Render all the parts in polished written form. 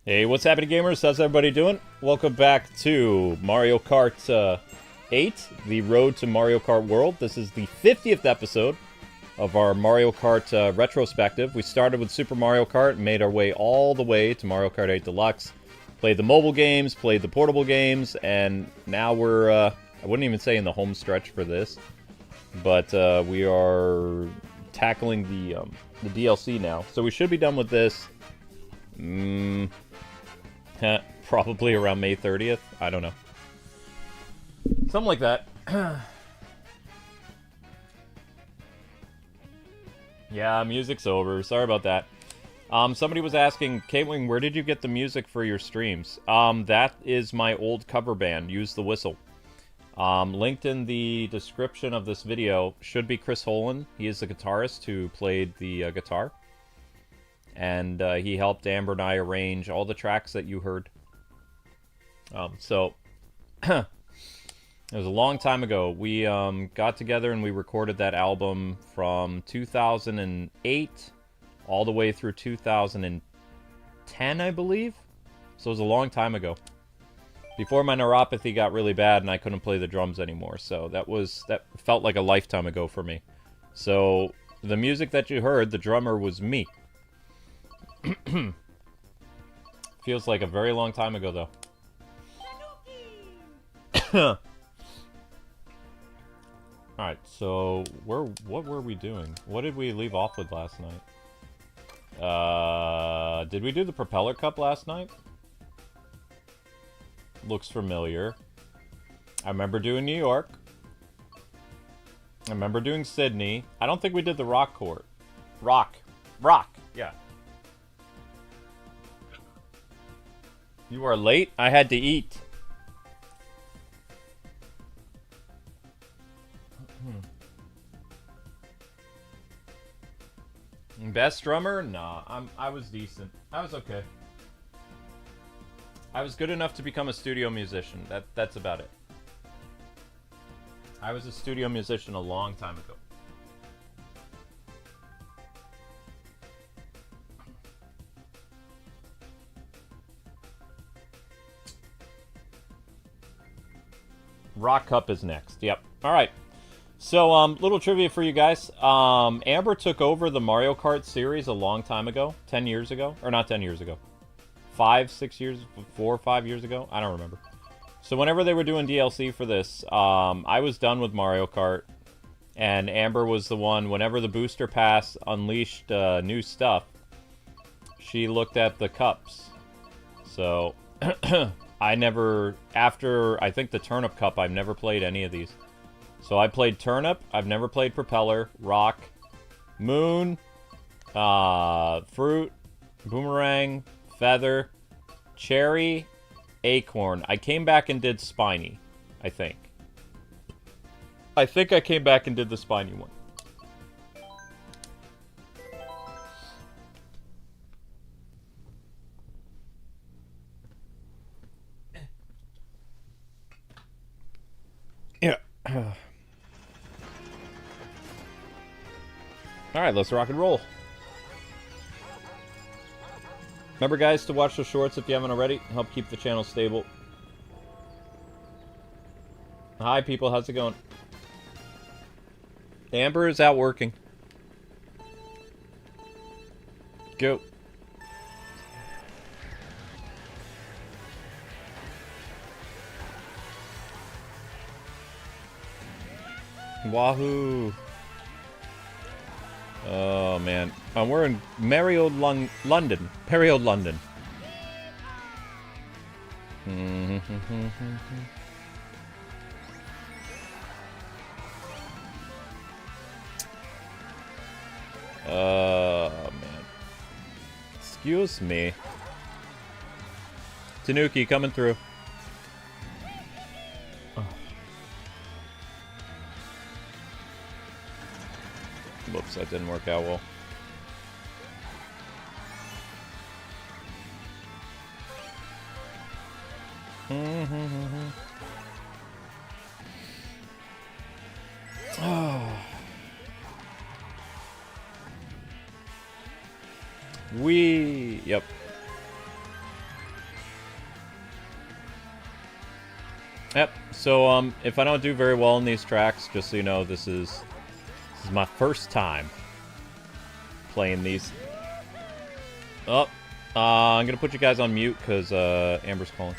Hey, what's happening, gamers? How's everybody doing? Welcome back to Mario Kart 8, the Road to Mario Kart World. This is the 50th episode of our Mario Kart retrospective. We started with Super Mario Kart and made our way all the way to Mario Kart 8 Deluxe. Played the mobile games, played the portable games, and now we're, I wouldn't even say in the home stretch for this, but we are tackling the DLC now. So we should be done with this. Probably around May 30th. I don't know. Something like that. Yeah, music's over. Sorry about that. Somebody was asking, Kwing, where did you get the music for your streams? That is my old cover band, Use the Whistle. Linked in the description of this video should be Chris Holan. He is the guitarist who played the guitar. And he helped Amber and I arrange all the tracks that you heard. So, it was a long time ago. We got together and we recorded that album from 2008 all the way through 2010, I believe. So it was a long time ago. Before my neuropathy got really bad and I couldn't play the drums anymore. So that felt like a lifetime ago for me. So the music that you heard, the drummer was me. Feels like a very long time ago, though. Alright, so what were we doing? What did we leave off with last night? Did we do the Propeller Cup last night? Looks familiar. I remember doing New York. I remember doing Sydney. I don't think we did the Rock Court. Rock, yeah. You are late? I had to eat. Best drummer? Nah, I was decent. I was okay. I was good enough to become a studio musician. That's about it. I was a studio musician a long time ago. Rock Cup is next. Yep. All right. So, little trivia for you guys. Amber took over the Mario Kart series a long time ago. 10 years ago. Or not 10 years ago. 5 years, 4 or 5 years ago? I don't remember. So, whenever they were doing DLC for this, I was done with Mario Kart. And Amber was the one, whenever the Booster Pass unleashed new stuff, she looked at the cups. So... I never, after, I think the Turnip Cup, I've never played any of these. So I played Turnip, I've never played Propeller, Rock, Moon, Fruit, Boomerang, Feather, Cherry, Acorn. I came back and did Spiny, I think. I think I came back and did the Spiny one. Yeah. Alright, let's rock and roll. Remember, guys, to watch the shorts if you haven't already. Help keep the channel stable. Hi, people. How's it going? Amber is out working. Go. Wahoo! Oh man, we're in merry old London. Merry old London. Oh man. Excuse me. Tanooki coming through. Whoops, that didn't work out well. Yep. Yep. So, if I don't do very well in these tracks, just so you know, this is my first time playing these. Oh, I'm gonna put you guys on mute because Amber's calling.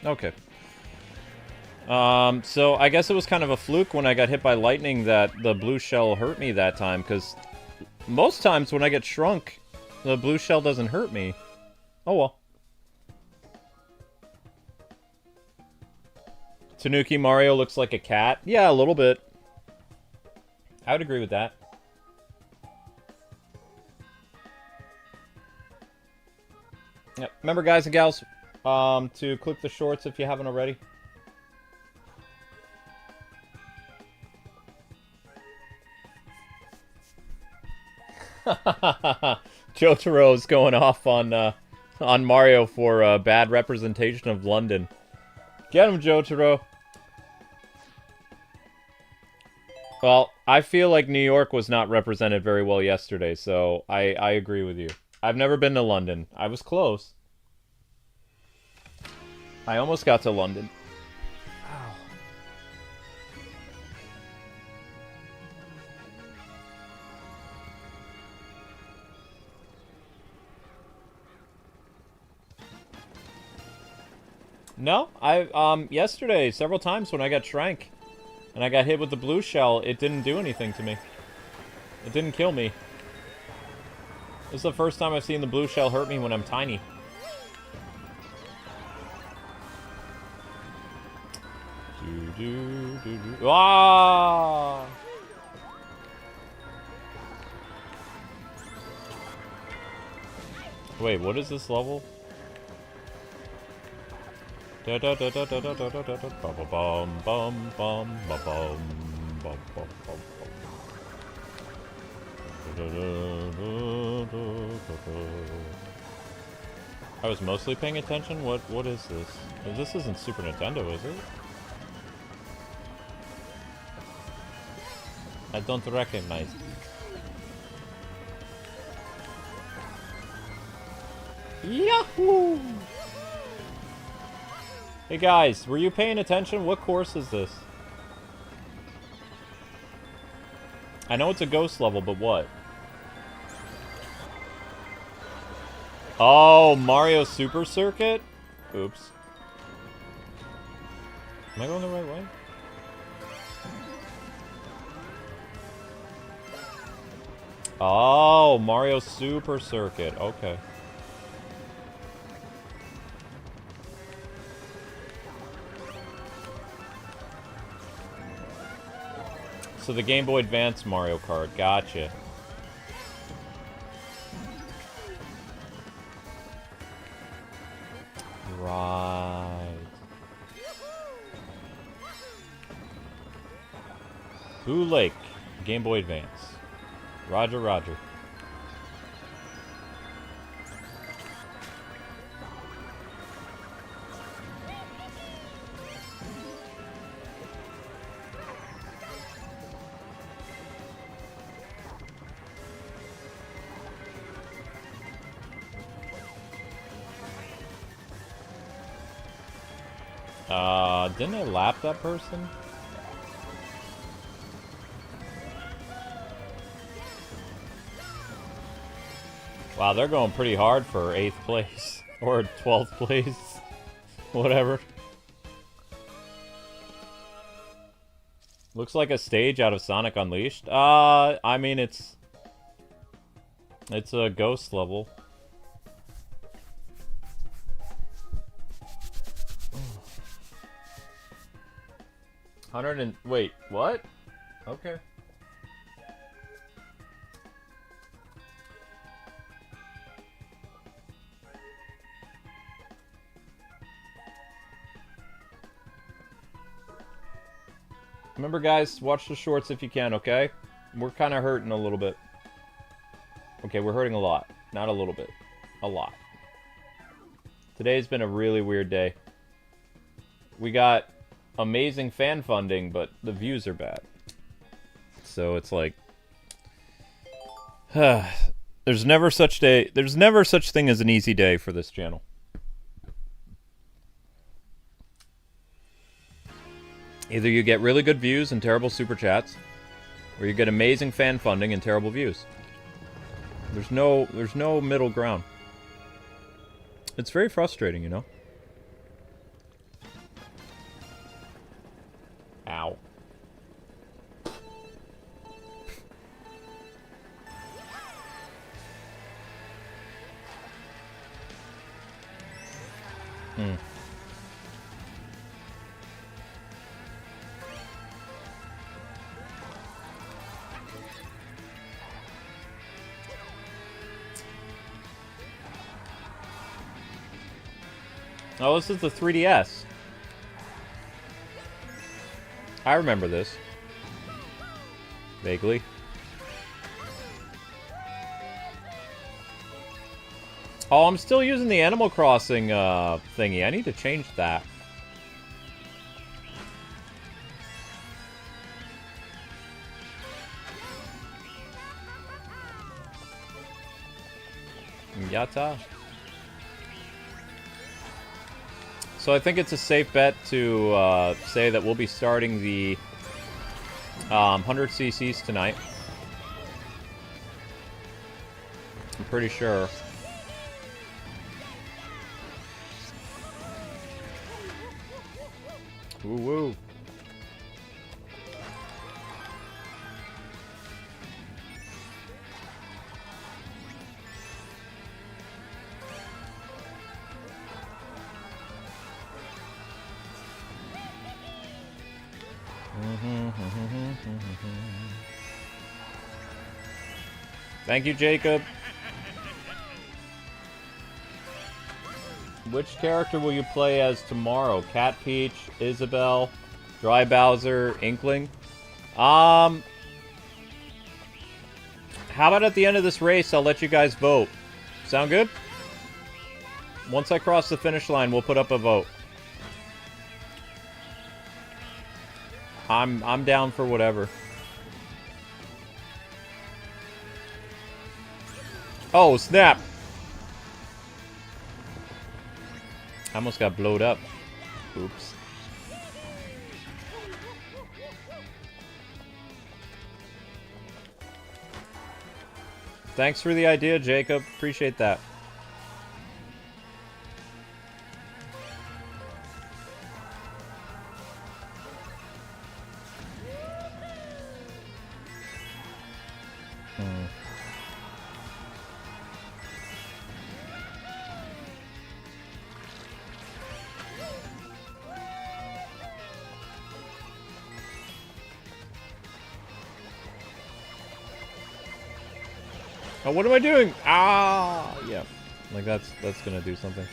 Okay. So I guess it was kind of a fluke when I got hit by lightning that the blue shell hurt me that time, because most times when I get shrunk, the blue shell doesn't hurt me. Oh well. Tanooki Mario looks like a cat? Yeah, a little bit. I would agree with that. Yep. Remember, guys and gals, to click the shorts if you haven't already. Jotaro's going off on Mario for bad representation of London. Get him, Jotaro. Well, I feel like New York was not represented very well yesterday, so I agree with you. I've never been to London. I was close. I almost got to London. Ow. No, yesterday, several times when I got shrank and I got hit with the blue shell, it didn't do anything to me. It didn't kill me. This is the first time I've seen the blue shell hurt me when I'm tiny. Ah! Wait, what is this level? I was mostly paying attention? What is this? This isn't Super Nintendo, is it? I don't recognize it. Yahoo! Hey guys, were you paying attention? What course is this? I know it's a ghost level, but what? Oh, Mario Super Circuit? Oops. Am I going the right way? Oh, Mario Super Circuit. Okay. So the Game Boy Advance Mario Kart. Gotcha. Right. Blue Lake. Game Boy Advance. Roger, roger. Didn't I lap that person? Wow, they're going pretty hard for 8th place. Or 12th place. Whatever. Looks like a stage out of Sonic Unleashed. I mean, it's a ghost level. Wait, what? Okay. Remember, guys, watch the shorts if you can, okay? We're kind of hurting a little bit. Okay, we're hurting a lot. Not a little bit. A lot. Today's been a really weird day. We got amazing fan funding, but the views are bad. So it's like... there's never such thing as an easy day for this channel. Either you get really good views and terrible super chats, or you get amazing fan funding and terrible views. There's no middle ground. It's very frustrating, you know? Ow. Oh, this is the 3DS. I remember this. Vaguely. Oh, I'm still using the Animal Crossing thingy. I need to change that. Yata. So I think it's a safe bet to say that we'll be starting the 100 cc's tonight. I'm pretty sure. Woo woo. Thank you, Jacob. Which character will you play as tomorrow? Cat Peach, Isabelle, Dry Bowser, Inkling? How about at the end of this race, I'll let you guys vote. Sound good? Once I cross the finish line, we'll put up a vote. I'm down for whatever. Oh, snap! I almost got blowed up. Oops. Thanks for the idea, Jacob. Appreciate that. Oh, what am I doing? Ah! Yeah. Like, that's gonna do something.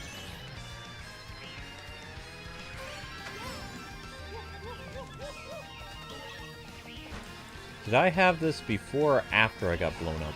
Did I have this before or after I got blown up?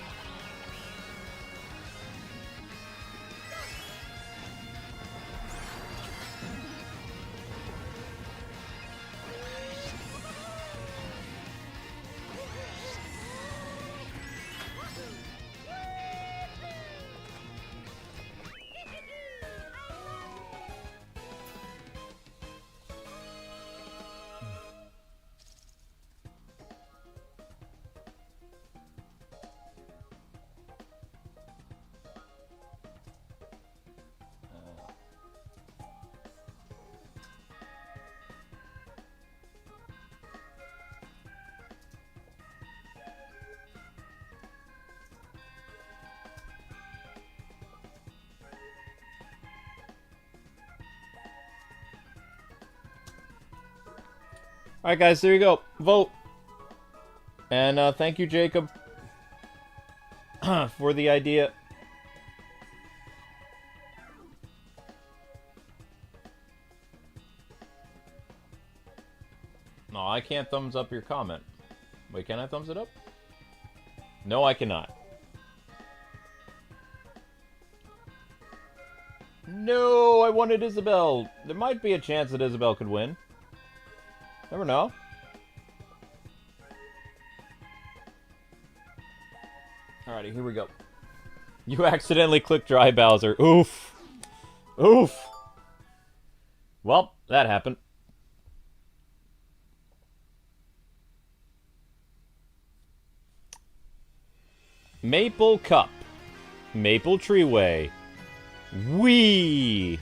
Alright, guys, there you go. Vote. And thank you, Jacob, for the idea. No, I can't thumbs up your comment. Wait, can I thumbs it up? No, I cannot. No, I wanted Isabel. There might be a chance that Isabel could win. Never know. Alrighty, here we go. You accidentally clicked Dry Bowser. Oof. Oof. Well, that happened. Maple Cup. Maple Treeway. Wee.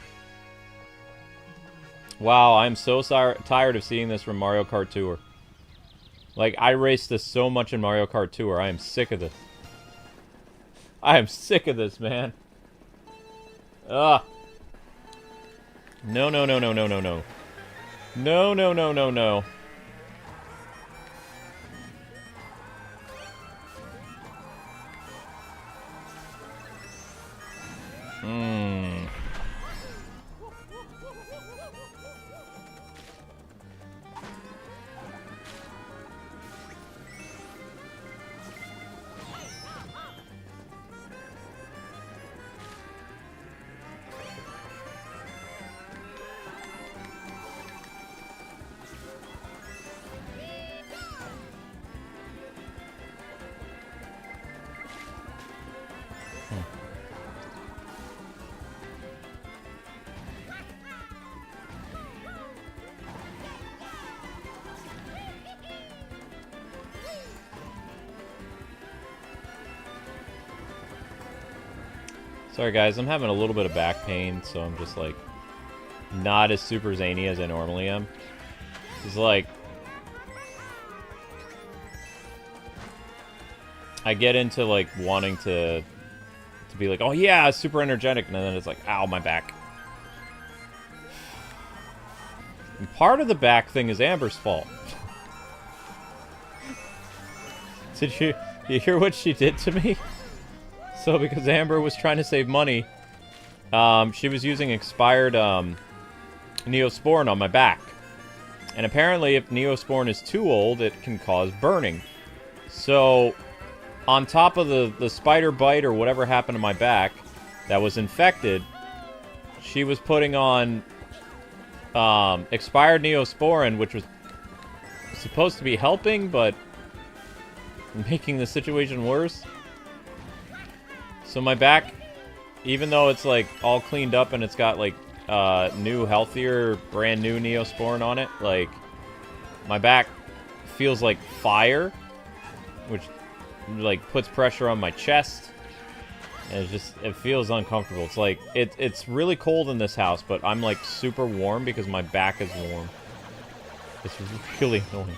Wow, I'm so tired of seeing this from Mario Kart Tour. Like, I raced this so much in Mario Kart Tour. I am sick of this. I am sick of this, man. Ugh. No, no, no, no, no, no, no. No, no, no, no, no. Mmm. Sorry guys, I'm having a little bit of back pain, so I'm just like not as super zany as I normally am. It's like I get into like wanting to be like, oh yeah, super energetic, and then it's like, ow, my back. And part of the back thing is Amber's fault. Did you hear what she did to me? So because Amber was trying to save money, she was using expired Neosporin on my back. And apparently if Neosporin is too old, it can cause burning. So on top of the spider bite or whatever happened to my back that was infected, she was putting on expired Neosporin, which was supposed to be helping, but making the situation worse. So my back, even though it's like all cleaned up and it's got like new, healthier, brand new Neosporin on it, like my back feels like fire, which like puts pressure on my chest. And it feels uncomfortable. It's like it's really cold in this house, but I'm like super warm because my back is warm. It's really annoying.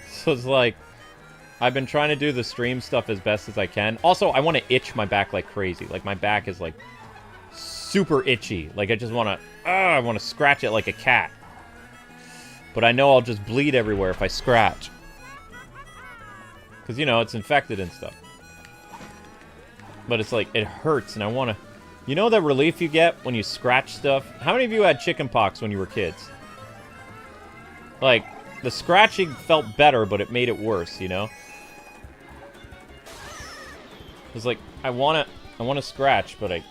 So it's like I've been trying to do the stream stuff as best as I can. Also, I want to itch my back like crazy. Like, my back is, like, super itchy. Like, I just want to... I want to scratch it like a cat. But I know I'll just bleed everywhere if I scratch. Because, you know, it's infected and stuff. But it's like, it hurts, and I want to... You know that relief you get when you scratch stuff? How many of you had chicken pox when you were kids? Like, the scratching felt better, but it made it worse, you know? It's like, I want to scratch, but I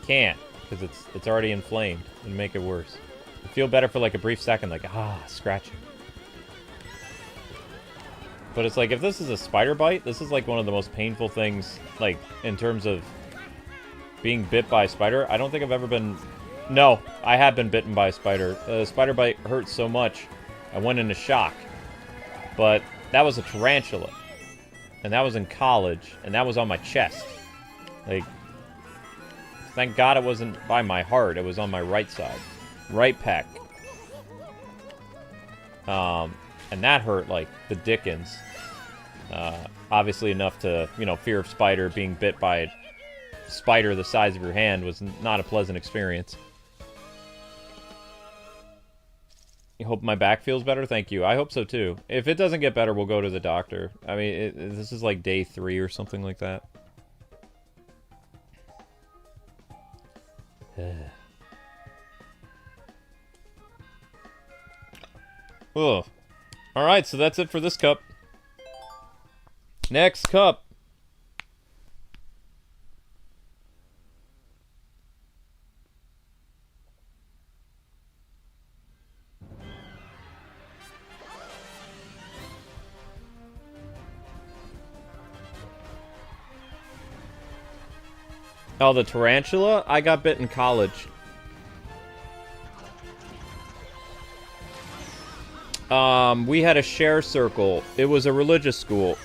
can't, because it's already inflamed, and make it worse. I feel better for like a brief second, like, scratching. But it's like, if this is a spider bite, this is like one of the most painful things, like, in terms of being bit by a spider. I don't think I've ever been... No, I have been bitten by a spider. The spider bite hurt so much, I went into shock. But that was a tarantula. And that was in college, and that was on my chest. Like, thank God it wasn't by my heart, it was on my right side. Right pec. And that hurt like the dickens. Obviously enough to, you know, fear of spider, being bit by a spider the size of your hand was not a pleasant experience. You hope my back feels better? Thank you. I hope so too. If it doesn't get better, we'll go to the doctor. I mean, this is like day 3 or something like that. Ugh. Alright, so that's it for this cup. Next cup. Oh, the tarantula? I got bit in college. We had a share circle. It was a religious school.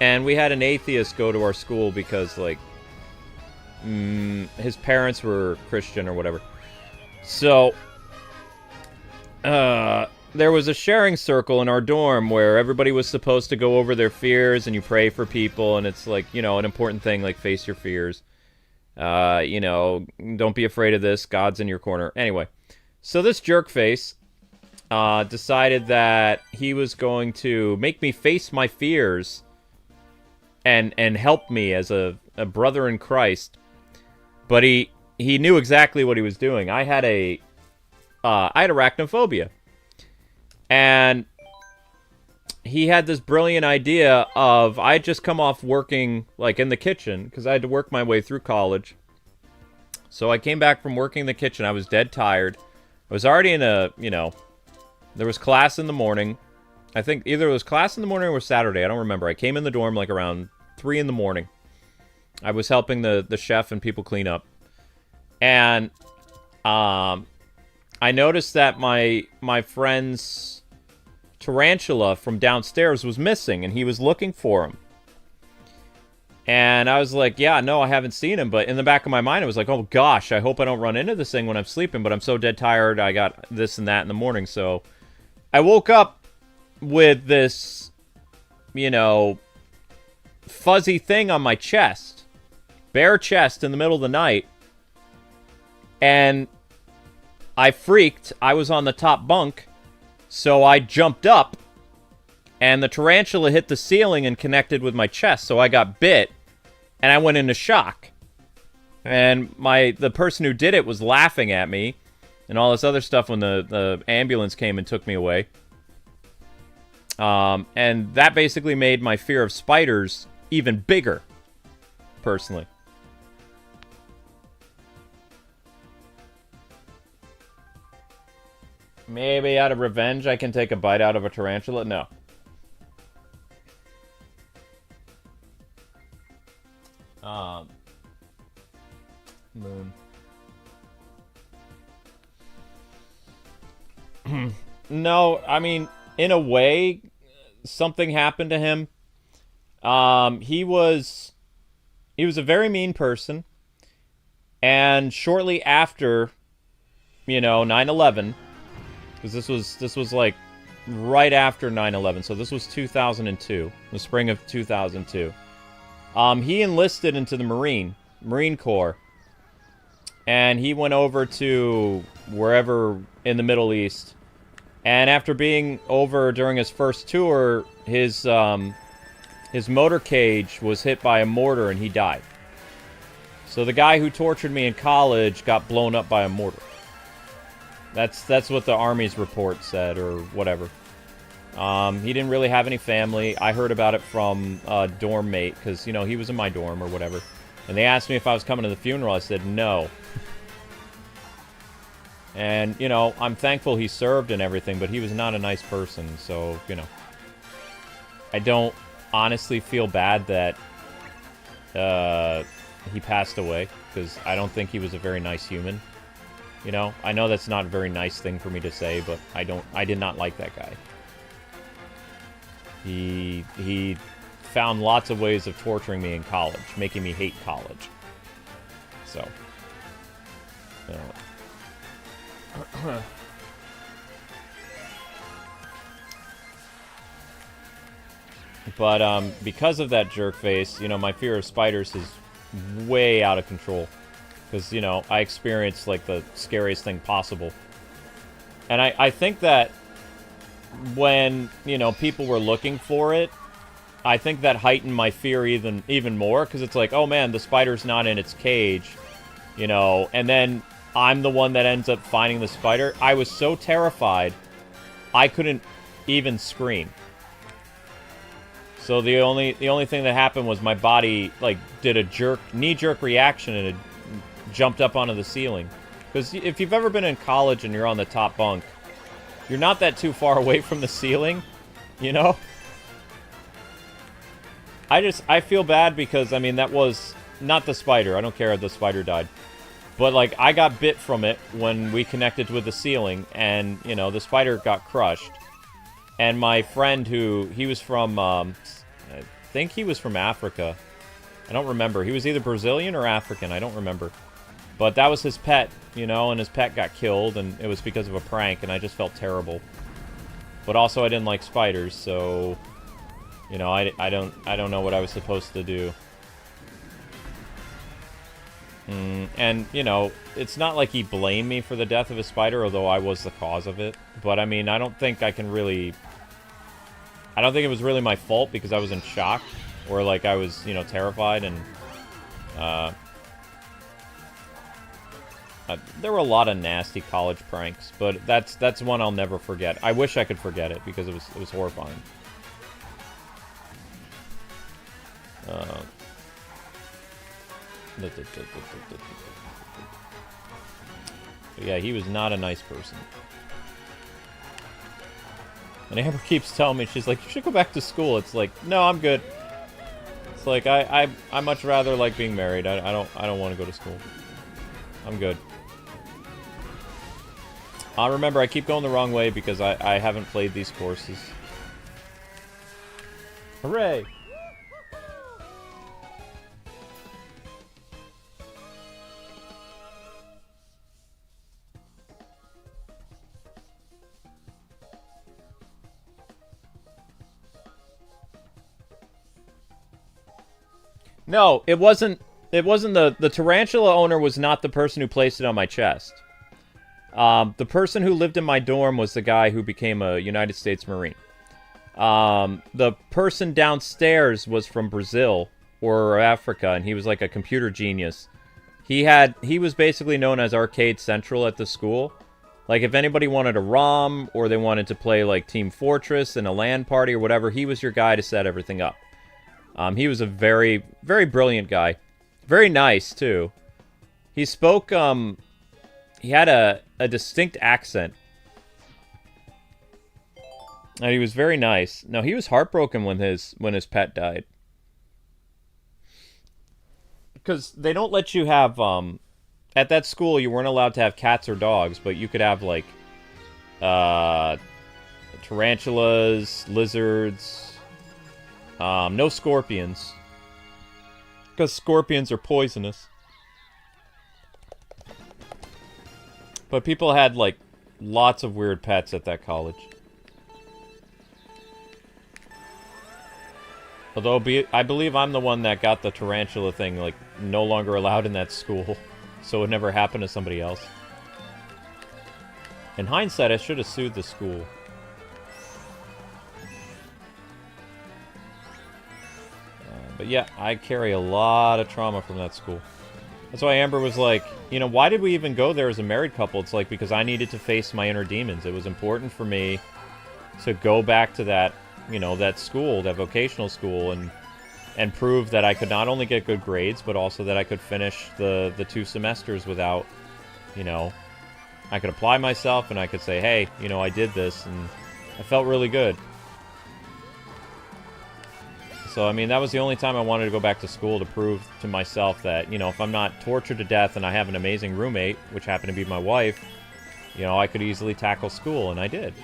And we had an atheist go to our school because, like, his parents were Christian or whatever. So, there was a sharing circle in our dorm where everybody was supposed to go over their fears and you pray for people, and it's like, you know, an important thing, like, face your fears. You know, don't be afraid of this, God's in your corner. Anyway, so this jerkface decided that he was going to make me face my fears and help me as a brother in Christ. But he knew exactly what he was doing. I had arachnophobia. And he had this brilliant idea of, I had just come off working, like, in the kitchen, because I had to work my way through college. So I came back from working in the kitchen. I was dead tired. I was already in a, you know, there was class in the morning. I think either it was class in the morning or Saturday. I don't remember. I came in the dorm, like, around 3 in the morning. I was helping the chef and people clean up. And I noticed that my friend's tarantula from downstairs was missing, and he was looking for him. And I was like, yeah, no, I haven't seen him. But in the back of my mind, I was like, oh gosh, I hope I don't run into this thing when I'm sleeping. But I'm so dead tired, I got this and that in the morning. So I woke up with this, you know, fuzzy thing on my chest. Bare chest in the middle of the night. And I freaked. I was on the top bunk. So I jumped up, and the tarantula hit the ceiling and connected with my chest, so I got bit, and I went into shock. And the person who did it was laughing at me, and all this other stuff when the ambulance came and took me away. And that basically made my fear of spiders even bigger, personally. Maybe out of revenge I can take a bite out of a tarantula? No. Moon. No, I mean, in a way, something happened to him. He was a very mean person. And shortly after, you know, 9/11... Because this was like right after 9/11, so this was 2002, the spring of 2002. He enlisted into the Marine Corps, and he went over to wherever in the Middle East. And after being over during his first tour, his his motor cage was hit by a mortar and he died. So the guy who tortured me in college got blown up by a mortar. That's what the Army's report said, or whatever. He didn't really have any family. I heard about it from a dorm mate, because, you know, he was in my dorm or whatever. And they asked me if I was coming to the funeral. I said no. And, you know, I'm thankful he served and everything, but he was not a nice person, so, you know. I don't honestly feel bad that he passed away, because I don't think he was a very nice human. You know, I know that's not a very nice thing for me to say, but I did not like that guy. He found lots of ways of torturing me in college, making me hate college. So, you know. But because of that jerk face, you know, my fear of spiders is way out of control. Because, you know, I experienced, like, the scariest thing possible. And I think that when, you know, people were looking for it, I think that heightened my fear even more. Because it's like, oh man, the spider's not in its cage, you know. And then I'm the one that ends up finding the spider. I was so terrified, I couldn't even scream. So the only thing that happened was my body, like, did a knee-jerk reaction, and it jumped up onto the ceiling. Because if you've ever been in college and you're on the top bunk, you're not that too far away from the ceiling, you know? I feel bad because, I mean, that was not the spider. I don't care if the spider died. But, like, I got bit from it when we connected with the ceiling, and, you know, the spider got crushed. And my friend he was from, I think he was from Africa. I don't remember. He was either Brazilian or African. I don't remember. But that was his pet, you know, and his pet got killed, and it was because of a prank, and I just felt terrible. But also, I didn't like spiders, so, you know, I don't know what I was supposed to do. And, you know, it's not like he blamed me for the death of a spider, although I was the cause of it. But, I mean, I don't think it was really my fault because I was in shock. Or, like, I was, you know, terrified, and, there were a lot of nasty college pranks, but that's one I'll never forget. I wish I could forget it, because it was horrifying. Yeah, he was not a nice person. And Amber keeps telling me, she's like, you should go back to school. It's like, no, I'm good. It's like, I much rather like being married. I don't want to go to school. I'm good. Remember, I keep going the wrong way because I haven't played these courses. Hooray! No, it wasn't the tarantula owner was not the person who placed it on my chest. The person who lived in my dorm was the guy who became a United States Marine. The person downstairs was from Brazil or Africa, and he was like a computer genius. He was basically known as Arcade Central at the school. Like, if anybody wanted a ROM, or they wanted to play, like, Team Fortress in a LAN party or whatever, he was your guy to set everything up. He was a very, very brilliant guy. Very nice, too. He spoke, he had a distinct accent. And he was very nice. No, he was heartbroken when his pet died. Because they don't let you have, at that school, you weren't allowed to have cats or dogs, but you could have, like, tarantulas, lizards, no scorpions. Because scorpions are poisonous. But people had, like, lots of weird pets at that college. Although, I believe I'm the one that got the tarantula thing, like, no longer allowed in that school. So it never happened to somebody else. In hindsight, I should have sued the school. But yeah, I carry a lot of trauma from that school. That's why Amber was like, you know, why did we even go there as a married couple? It's like, because I needed to face my inner demons. It was important for me to go back to that, you know, that school, that vocational school, and prove that I could not only get good grades, but also that I could finish the 2 semesters without, you know, I could apply myself and I could say, hey, you know, I did this, and I felt really good. So, I mean, that was the only time I wanted to go back to school, to prove to myself that, you know, if I'm not tortured to death and I have an amazing roommate, which happened to be my wife, you know, I could easily tackle school, and I did.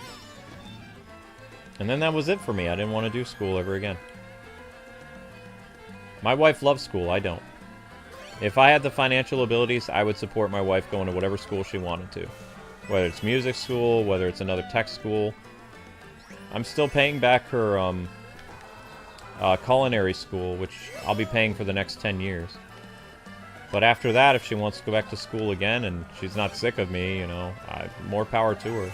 And then that was it for me. I didn't want to do school ever again. My wife loves school. I don't. If I had the financial abilities, I would support my wife going to whatever school she wanted to. Whether it's music school, whether it's another tech school. I'm still paying back her, culinary school, which I'll be paying for the next 10 years. But after that, if she wants to go back to school again and she's not sick of me, you know, more power to her.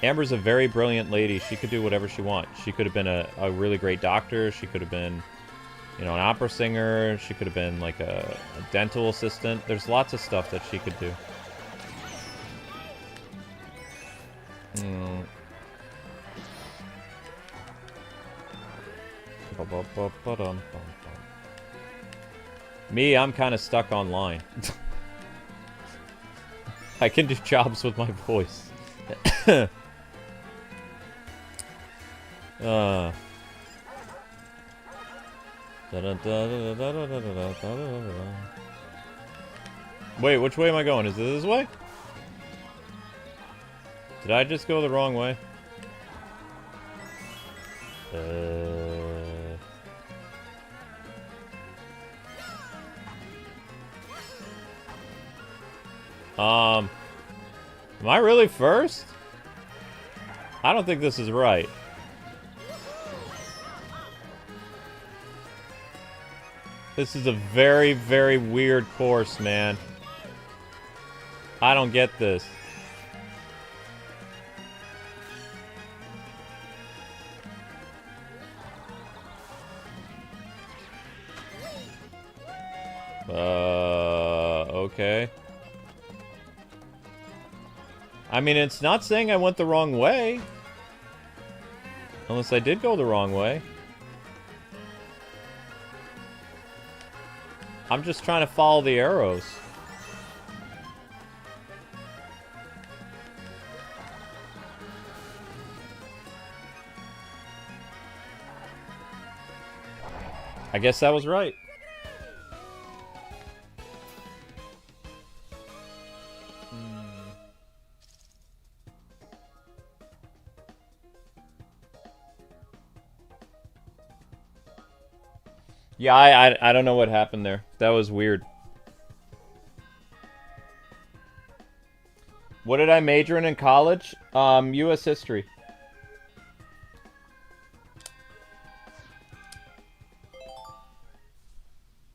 Amber's a very brilliant lady. She could do whatever she wants. She could have been a really great doctor. She could have been, you know, an opera singer. She could have been like a dental assistant. There's lots of stuff that she could do. Me, I'm kind of stuck online. I can do jobs with my voice. Wait, which way am I going? Is it this way? Did I just go the wrong way? Am I really first? I don't think this is right. This is a very, very weird course, man. I don't get this. Okay. I mean, it's not saying I went the wrong way. Unless I did go the wrong way. I'm just trying to follow the arrows. I guess that was right. Yeah, I don't know what happened there. That was weird. What did I major in college? U.S. history.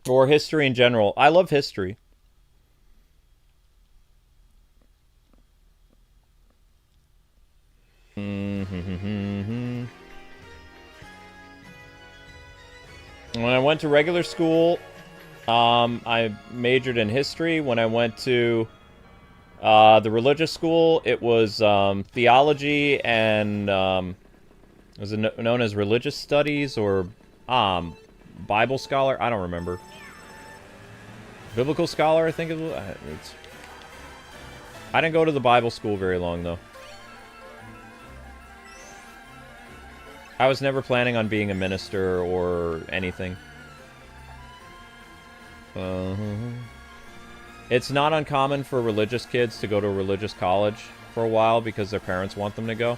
Or history in general. I love history. When I went to regular school, I majored in history. When I went to the religious school, it was theology and was it known as religious studies or Bible scholar? I don't remember. Biblical scholar, I think it was. I didn't go to the Bible school very long, though. I was never planning on being a minister or anything. It's not uncommon for religious kids to go to a religious college for a while because their parents want them to go.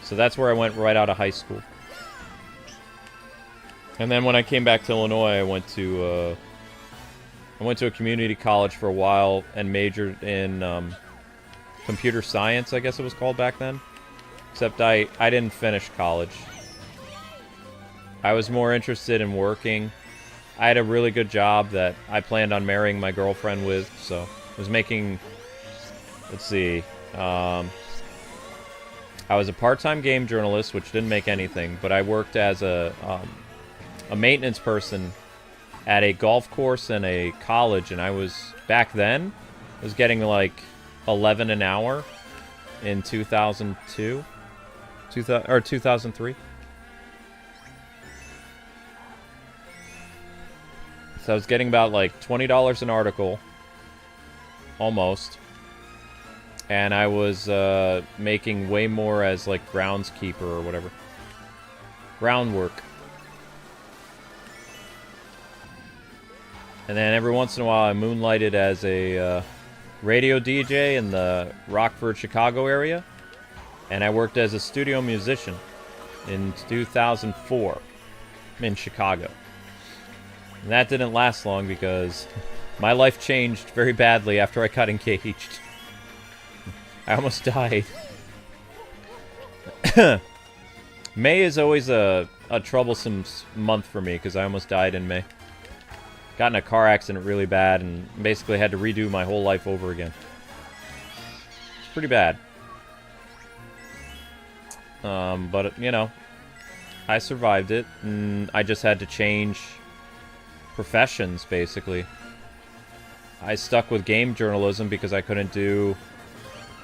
So that's where I went right out of high school. And then when I came back to Illinois, I went to a community college for a while and majored in computer science, I guess it was called back then. Except I didn't finish college. I was more interested in working. I had a really good job that I planned on marrying my girlfriend with, so I was making, let's see, I was a part-time game journalist, which didn't make anything, but I worked as a a maintenance person at a golf course and a college, and I was, back then, was getting like 11 an hour in 2002, 2003. So I was getting about like $20 an article, almost. And I was making way more as like groundskeeper or whatever. Groundwork. And then every once in a while I moonlighted as a radio DJ in the Rockford, Chicago area. And I worked as a studio musician in 2004 in Chicago. And that didn't last long because my life changed very badly after I got engaged. I almost died. May is always a troublesome month for me because I almost died in May. Got in a car accident really bad and basically had to redo my whole life over again. It's pretty bad. But, you know, I survived it, and I just had to change professions, basically. I stuck with game journalism because I couldn't do,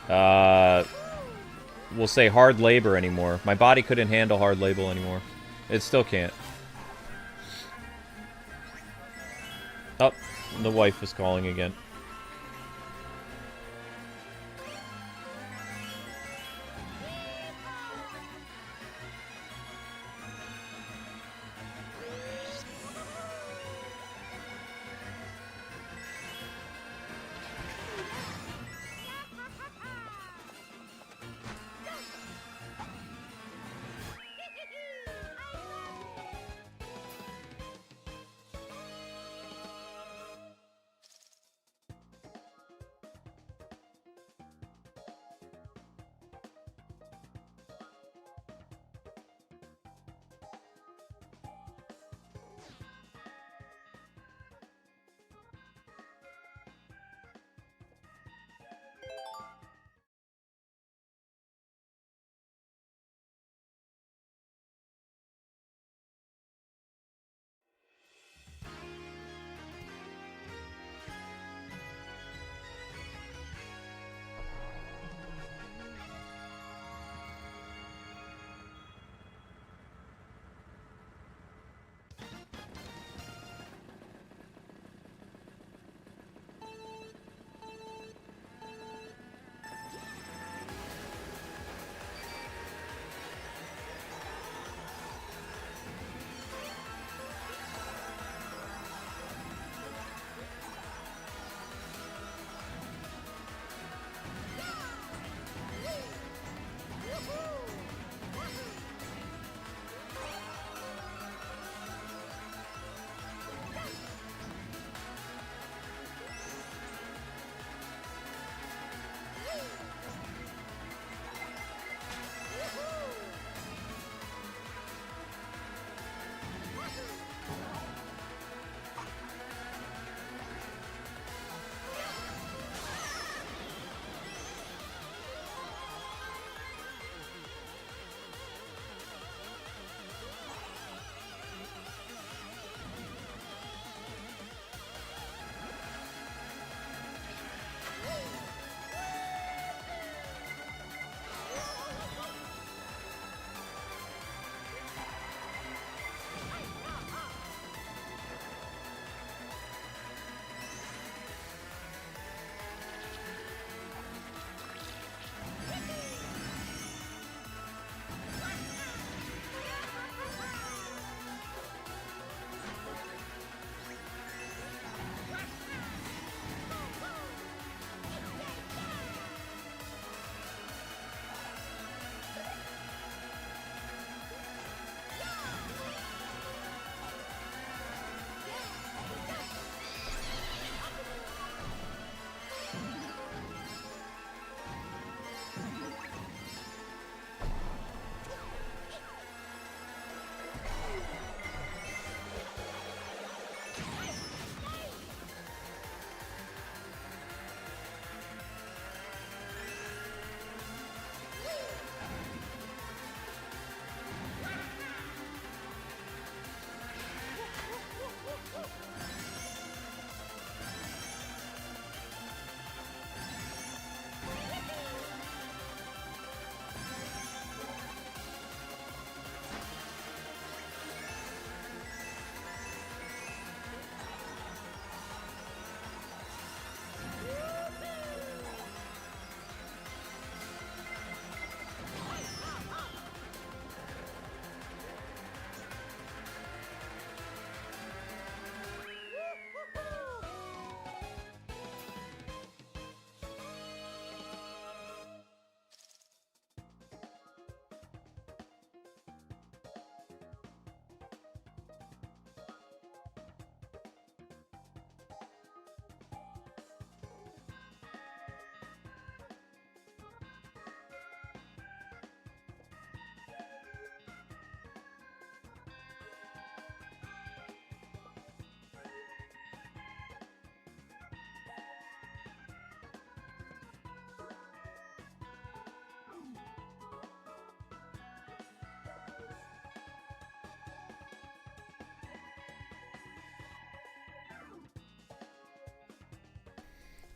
we'll say hard labor anymore. My body couldn't handle hard labor anymore. It still can't. Oh, the wife is calling again.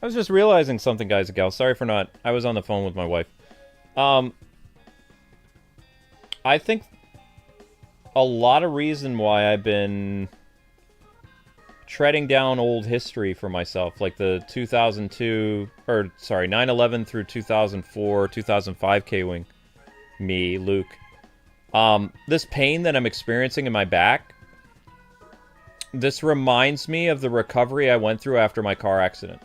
I was just realizing something, guys and gals. Sorry for not... I was on the phone with my wife. I think a lot of reason why I've been treading down old history for myself, like the 2002... Or, sorry, 9/11 through 2004, 2005 K-Wing. Me, Luke. This pain that I'm experiencing in my back, this reminds me of the recovery I went through after my car accident.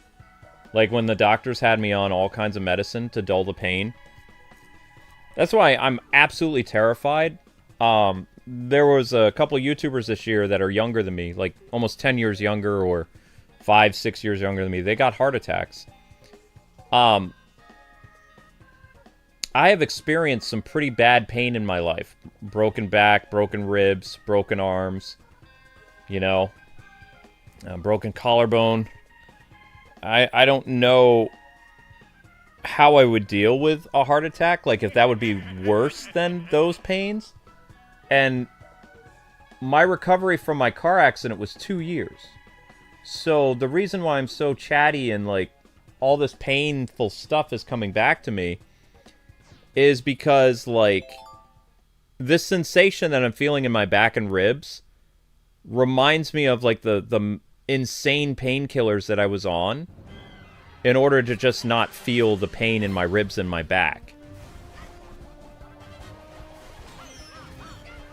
Like when the doctors had me on all kinds of medicine to dull the pain. That's why I'm absolutely terrified. There was a couple of YouTubers this year that are younger than me, like almost 10 years younger or 5, 6 years younger than me. They got heart attacks. I have experienced some pretty bad pain in my life. Broken back, broken ribs, broken arms, you know, broken collarbone. I don't know how I would deal with a heart attack, like if that would be worse than those pains. And my recovery from my car accident was 2 years. So the reason why I'm so chatty and like all this painful stuff is coming back to me is because, like, this sensation that I'm feeling in my back and ribs reminds me of, like, the insane painkillers that I was on in order to just not feel the pain in my ribs and my back.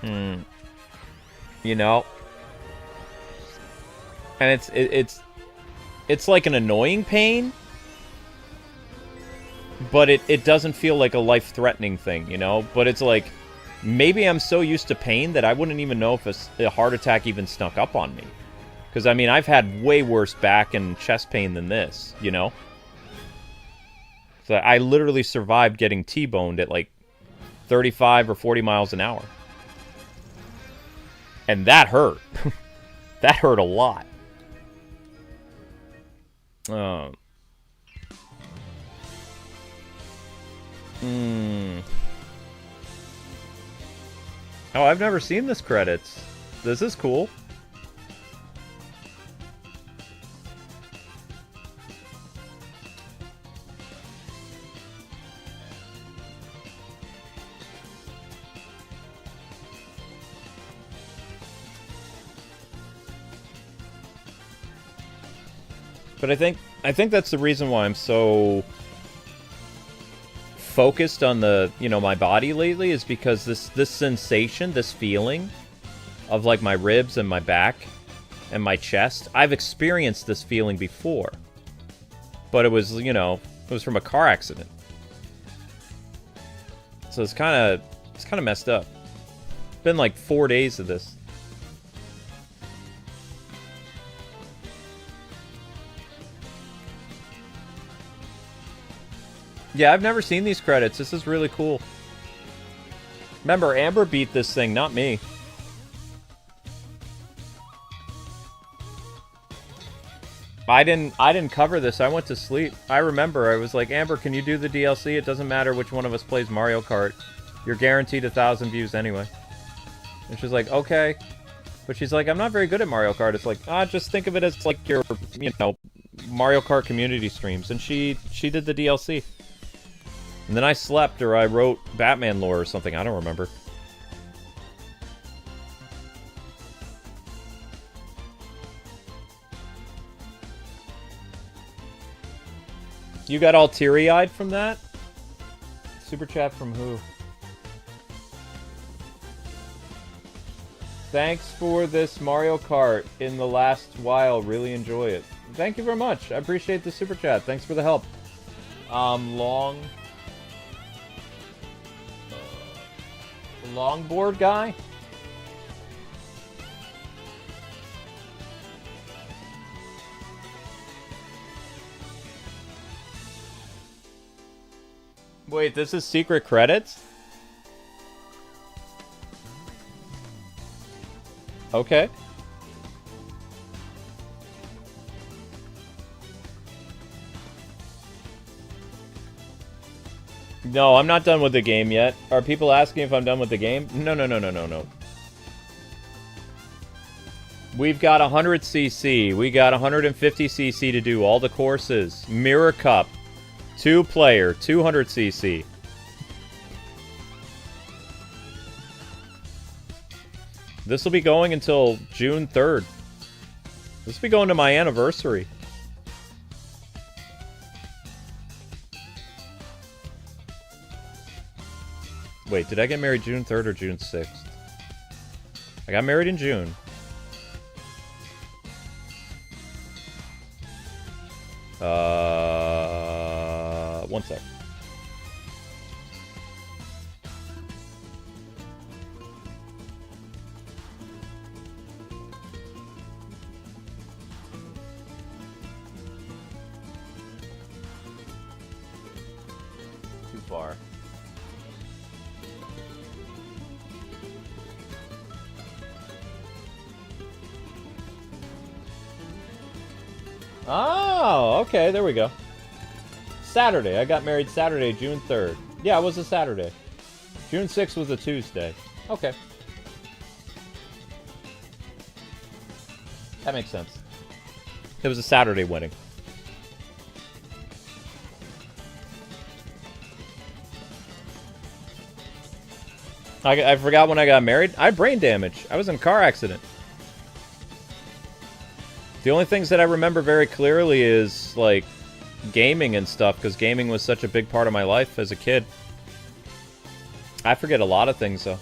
You know? And it's like an annoying pain, but it doesn't feel like a life-threatening thing, you know? But it's like, maybe I'm so used to pain that I wouldn't even know if a heart attack even snuck up on me. Because, I mean, I've had way worse back and chest pain than this, you know? So I literally survived getting T-boned at, like, 35 or 40 miles an hour. And that hurt. That hurt a lot. Oh, I've never seen this credits. This is cool. But I think that's the reason why I'm so focused on the, you know, my body lately, is because this sensation, this feeling of like my ribs and my back and my chest, I've experienced this feeling before. But it was, you know, it was from a car accident. So it's kind of messed up. It's been like 4 days of this. Yeah, I've never seen these credits. This is really cool. Remember, Amber beat this thing, not me. I didn't cover this. I went to sleep. I remember. I was like, Amber, can you do the DLC? It doesn't matter which one of us plays Mario Kart. You're guaranteed 1,000 views anyway. And she's like, okay. But she's like, I'm not very good at Mario Kart. It's like, just think of it as like your, you know, Mario Kart community streams. And she did the DLC. And then I slept, or I wrote Batman lore or something. I don't remember. You got all teary-eyed from that? Super chat from who? Thanks for this Mario Kart in the last while. Really enjoy it. Thank you very much. I appreciate the super chat. Thanks for the help. Longboard guy? Wait, this is secret credits? Okay. No, I'm not done with the game yet. Are people asking if I'm done with the game? No. We've got 100cc. We got 150cc to do all the courses. Mirror Cup. 2-player. 200cc. This will be going until June 3rd. This will be going to my anniversary. Wait, did I get married June 3rd or June 6th? I got married in June. One sec. Too far. Oh, okay, there we go. Saturday. I got married Saturday, June 3rd. Yeah, it was a Saturday. June 6th was a Tuesday. Okay. That makes sense. It was a Saturday wedding. I forgot when I got married. I had brain damage. I was in a car accident. The only things that I remember very clearly is, like, gaming and stuff, because gaming was such a big part of my life as a kid. I forget a lot of things, though.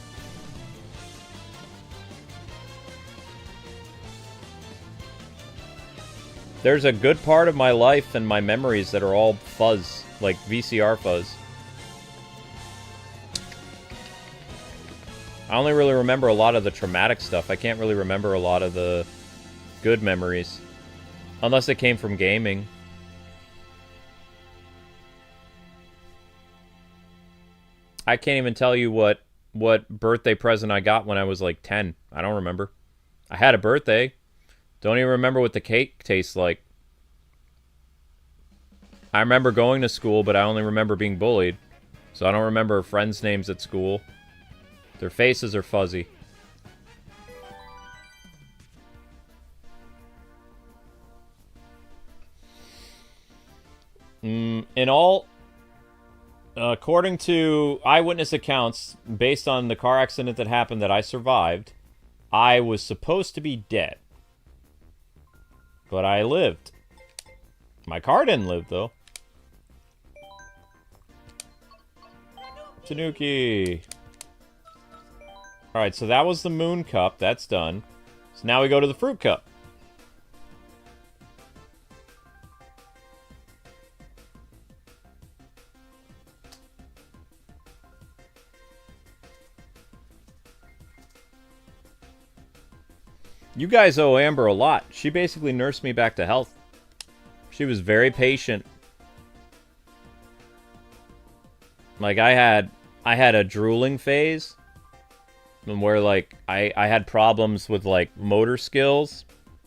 There's a good part of my life and my memories that are all fuzz, like VCR fuzz. I only really remember a lot of the traumatic stuff. I can't really remember a lot of the good memories. Unless it came from gaming. I can't even tell you what birthday present I got when I was like 10. I don't remember. I had a birthday. Don't even remember what the cake tastes like. I remember going to school, but I only remember being bullied. So I don't remember friends' names at school. Their faces are fuzzy. In all, according to eyewitness accounts, based on the car accident that happened that I survived, I was supposed to be dead. But I lived. My car didn't live, though. Tanooki. Alright, so that was the Moon Cup. That's done. So now we go to the Fruit Cup. You guys owe Amber a lot. She basically nursed me back to health. She was very patient. Like, I had a drooling phase. Where, like, I had problems with, like, motor skills.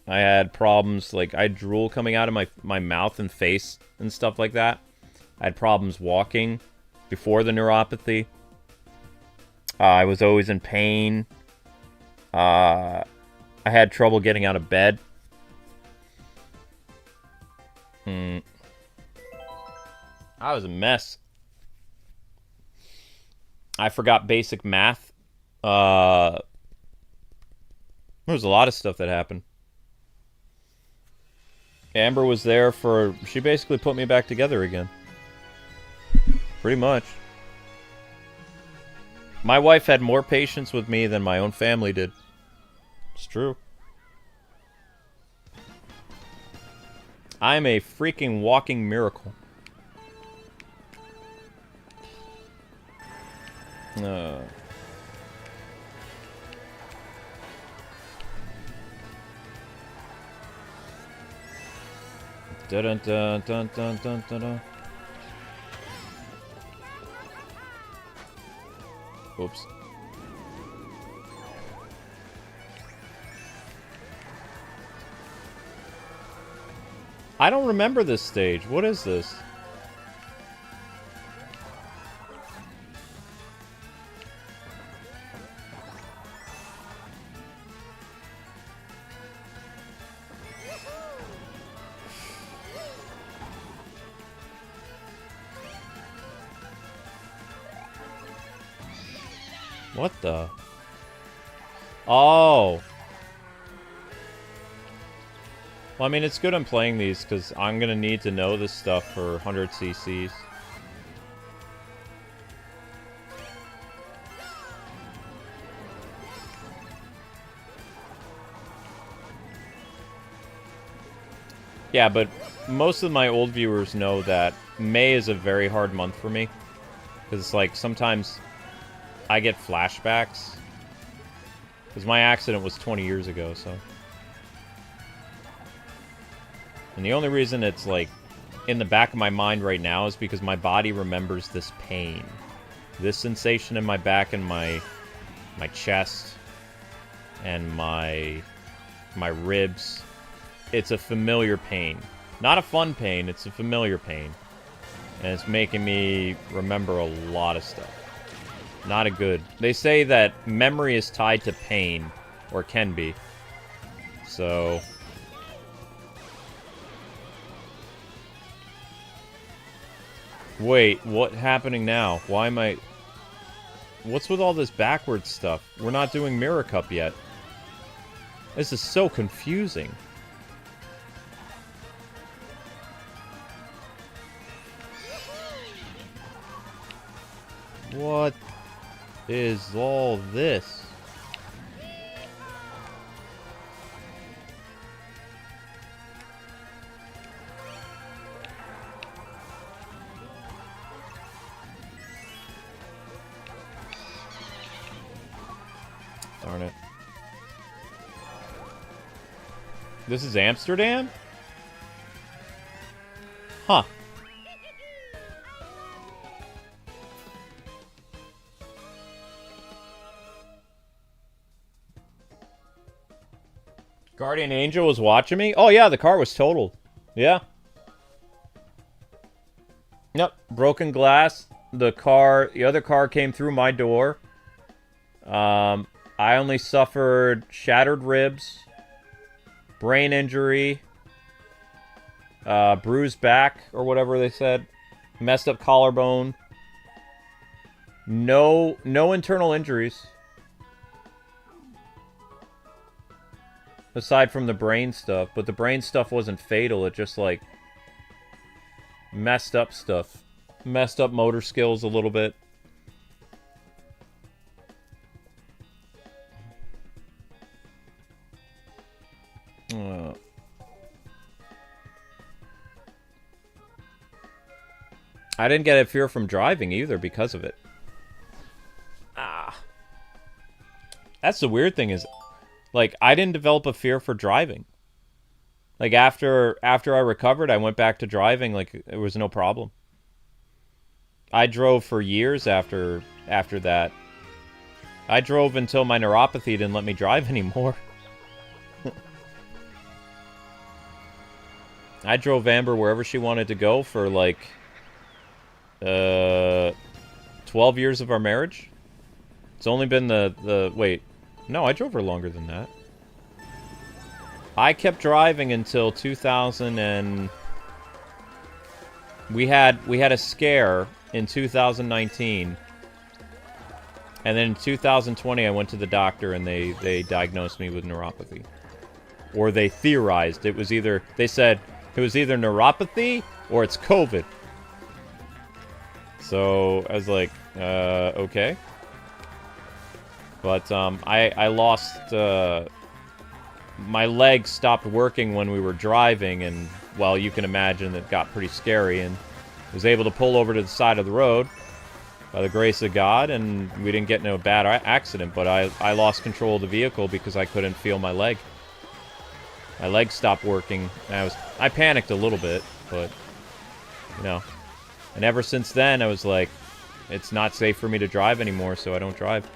I had problems, like, I had drool coming out of my mouth and face and stuff like that. I had problems walking before the neuropathy. I was always in pain. I had trouble getting out of bed. I was a mess. I forgot basic math. There was a lot of stuff that happened. Amber was there for... She basically put me back together again. Pretty much. My wife had more patience with me than my own family did. It's true. I'm a freaking walking miracle. Dun dun dun dun dun dun dun. Oops. I don't remember this stage. What is this? What the? Oh. Well, I mean, it's good I'm playing these, because I'm going to need to know this stuff for 100 cc's. Yeah, but most of my old viewers know that May is a very hard month for me. Because it's like, sometimes I get flashbacks. Because my accident was 20 years ago, so... And the only reason it's, like, in the back of my mind right now is because my body remembers this pain. This sensation in my back and my chest and my ribs. It's a familiar pain. Not a fun pain, it's a familiar pain. And it's making me remember a lot of stuff. Not a good... They say that memory is tied to pain, or can be. So... Wait, what's happening now? Why am I... What's with all this backwards stuff? We're not doing Mirror Cup yet. This is so confusing. What is all this? Darn it. This is Amsterdam? Huh. Guardian Angel was watching me? Oh yeah, the car was totaled. Yeah. Yep, broken glass. The other car came through my door. I only suffered shattered ribs, brain injury, bruised back, or whatever they said, messed up collarbone. No internal injuries. Aside from the brain stuff, but the brain stuff wasn't fatal, it just, like, messed up stuff. Messed up motor skills a little bit. I didn't get a fear from driving either because of it. That's the weird thing is, like, I didn't develop a fear for driving. Like, after I recovered, I went back to driving, like, there was no problem. I drove for years after that. I drove until my neuropathy didn't let me drive anymore. I drove Amber wherever she wanted to go for, like, 12 years of our marriage. It's only been wait. No, I drove her longer than that. I kept driving until 2000 and... We had a scare in 2019. And then in 2020, I went to the doctor and they diagnosed me with neuropathy. Or they theorized it was either... They said it was either neuropathy or it's COVID. So, I was like, okay. But, I lost, my leg stopped working when we were driving, and, well, you can imagine it got pretty scary, and was able to pull over to the side of the road, by the grace of God, and we didn't get into a bad accident, but I lost control of the vehicle because I couldn't feel my leg. My leg stopped working, and I panicked a little bit, but, you know. And ever since then, I was like, it's not safe for me to drive anymore, so I don't drive.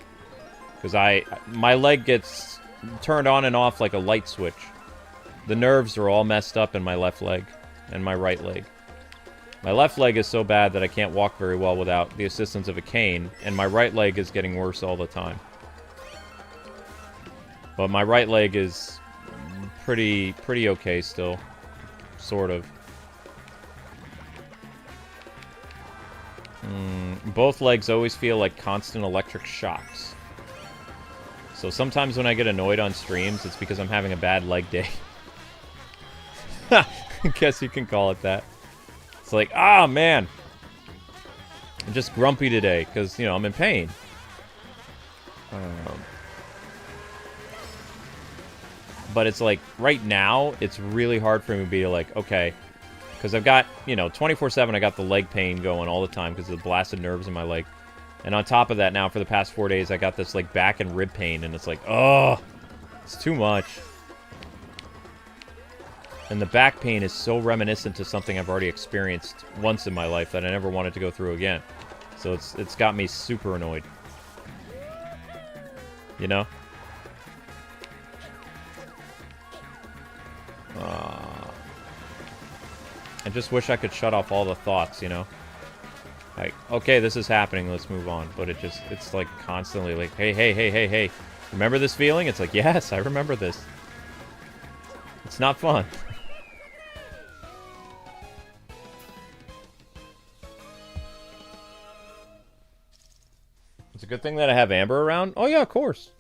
Because my leg gets turned on and off like a light switch. The nerves are all messed up in my left leg and my right leg. My left leg is so bad that I can't walk very well without the assistance of a cane, and my right leg is getting worse all the time. But my right leg is pretty okay still. Sort of. Both legs always feel like constant electric shocks. So sometimes when I get annoyed on streams, it's because I'm having a bad leg day. I guess you can call it that. It's like, ah, man. I'm just grumpy today because, you know, I'm in pain. But it's like, right now, it's really hard for me to be like, okay. Because I've got, you know, 24/7, I got the leg pain going all the time because of the blasted nerves in my leg. And on top of that, now, for the past 4 days, I got this, like, back and rib pain. And it's like, oh, it's too much. And the back pain is so reminiscent to something I've already experienced once in my life that I never wanted to go through again. So it's got me super annoyed. You know? I just wish I could shut off all the thoughts, you know? Like, okay, this is happening, let's move on. But it's like constantly like, hey, hey, hey, hey, hey. Remember this feeling? It's like, yes, I remember this. It's not fun. It's a good thing that I have Amber around. Oh yeah, of course.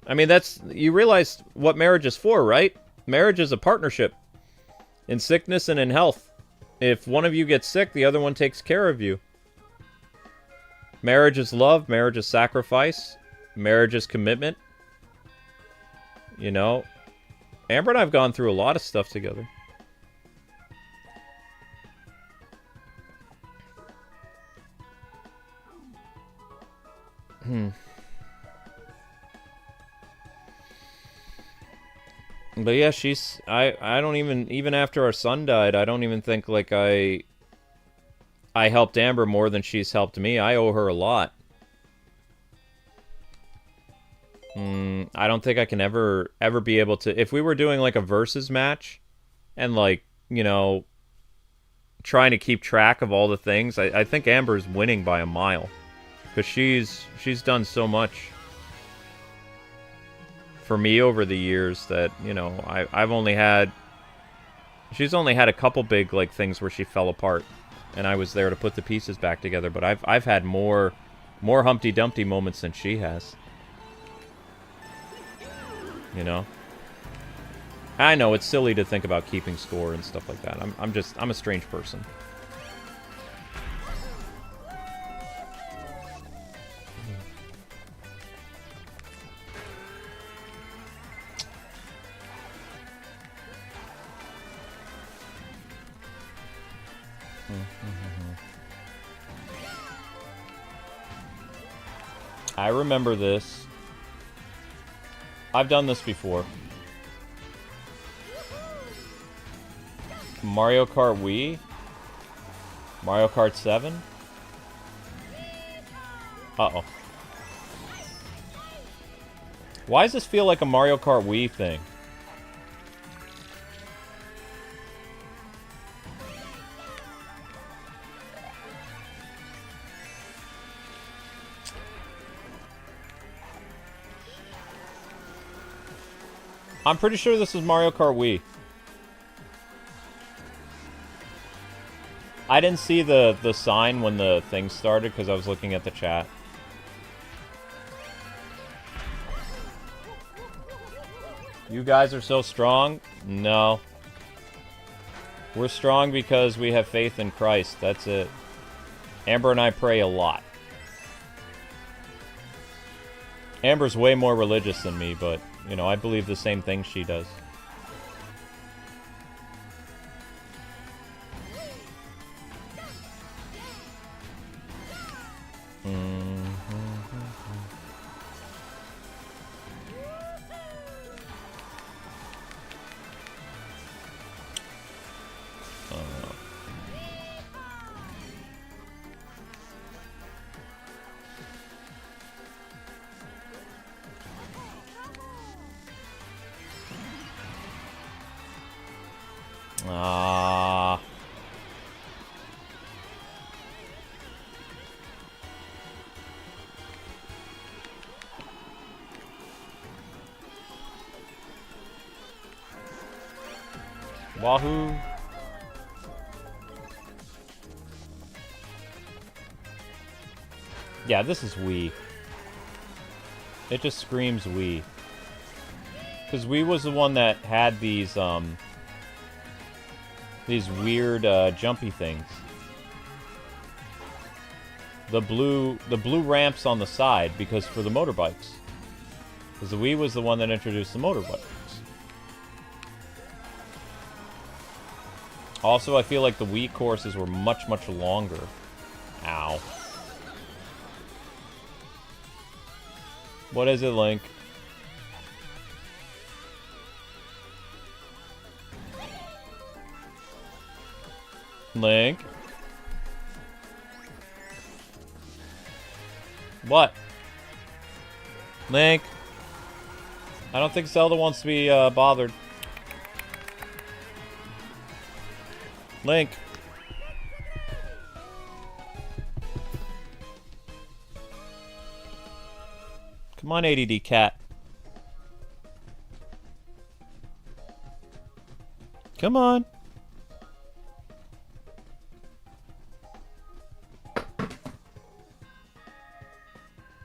I mean, you realize what marriage is for, right? Marriage is a partnership. In sickness and in health. If one of you gets sick, the other one takes care of you. Marriage is love. Marriage is sacrifice. Marriage is commitment. You know? Amber and I have gone through a lot of stuff together. But yeah, I don't even after our son died, I don't even think like I helped Amber more than she's helped me. I owe her a lot. I don't think I can ever be able to, if we were doing like a versus match and like, you know, trying to keep track of all the things, I think Amber's winning by a mile. Because she's done so much for me over the years that, you know, she's only had a couple big like things where she fell apart and I was there to put the pieces back together, but I've had more Humpty Dumpty moments than she has. You know? I know it's silly to think about keeping score and stuff like that. I'm a strange person. I remember this. I've done this before. Mario Kart Wii? Mario Kart 7? Uh-oh. Why does this feel like a Mario Kart Wii thing? I'm pretty sure this is Mario Kart Wii. I didn't see the sign when the thing started because I was looking at the chat. You guys are so strong? No. We're strong because we have faith in Christ. That's it. Amber and I pray a lot. Amber's way more religious than me, but, you know, I believe the same thing she does. Wahoo. Yeah, this is Wii. It just screams Wii. Because Wii was the one that had these weird jumpy things. The blue ramps on the side, because for the motorbikes. Because the Wii was the one that introduced the motorbikes. Also, I feel like the Wii courses were much, much longer. Ow. What is it, Link? Link? What? Link? I don't think Zelda wants to be bothered. Link. Come on, ADD cat. Come on.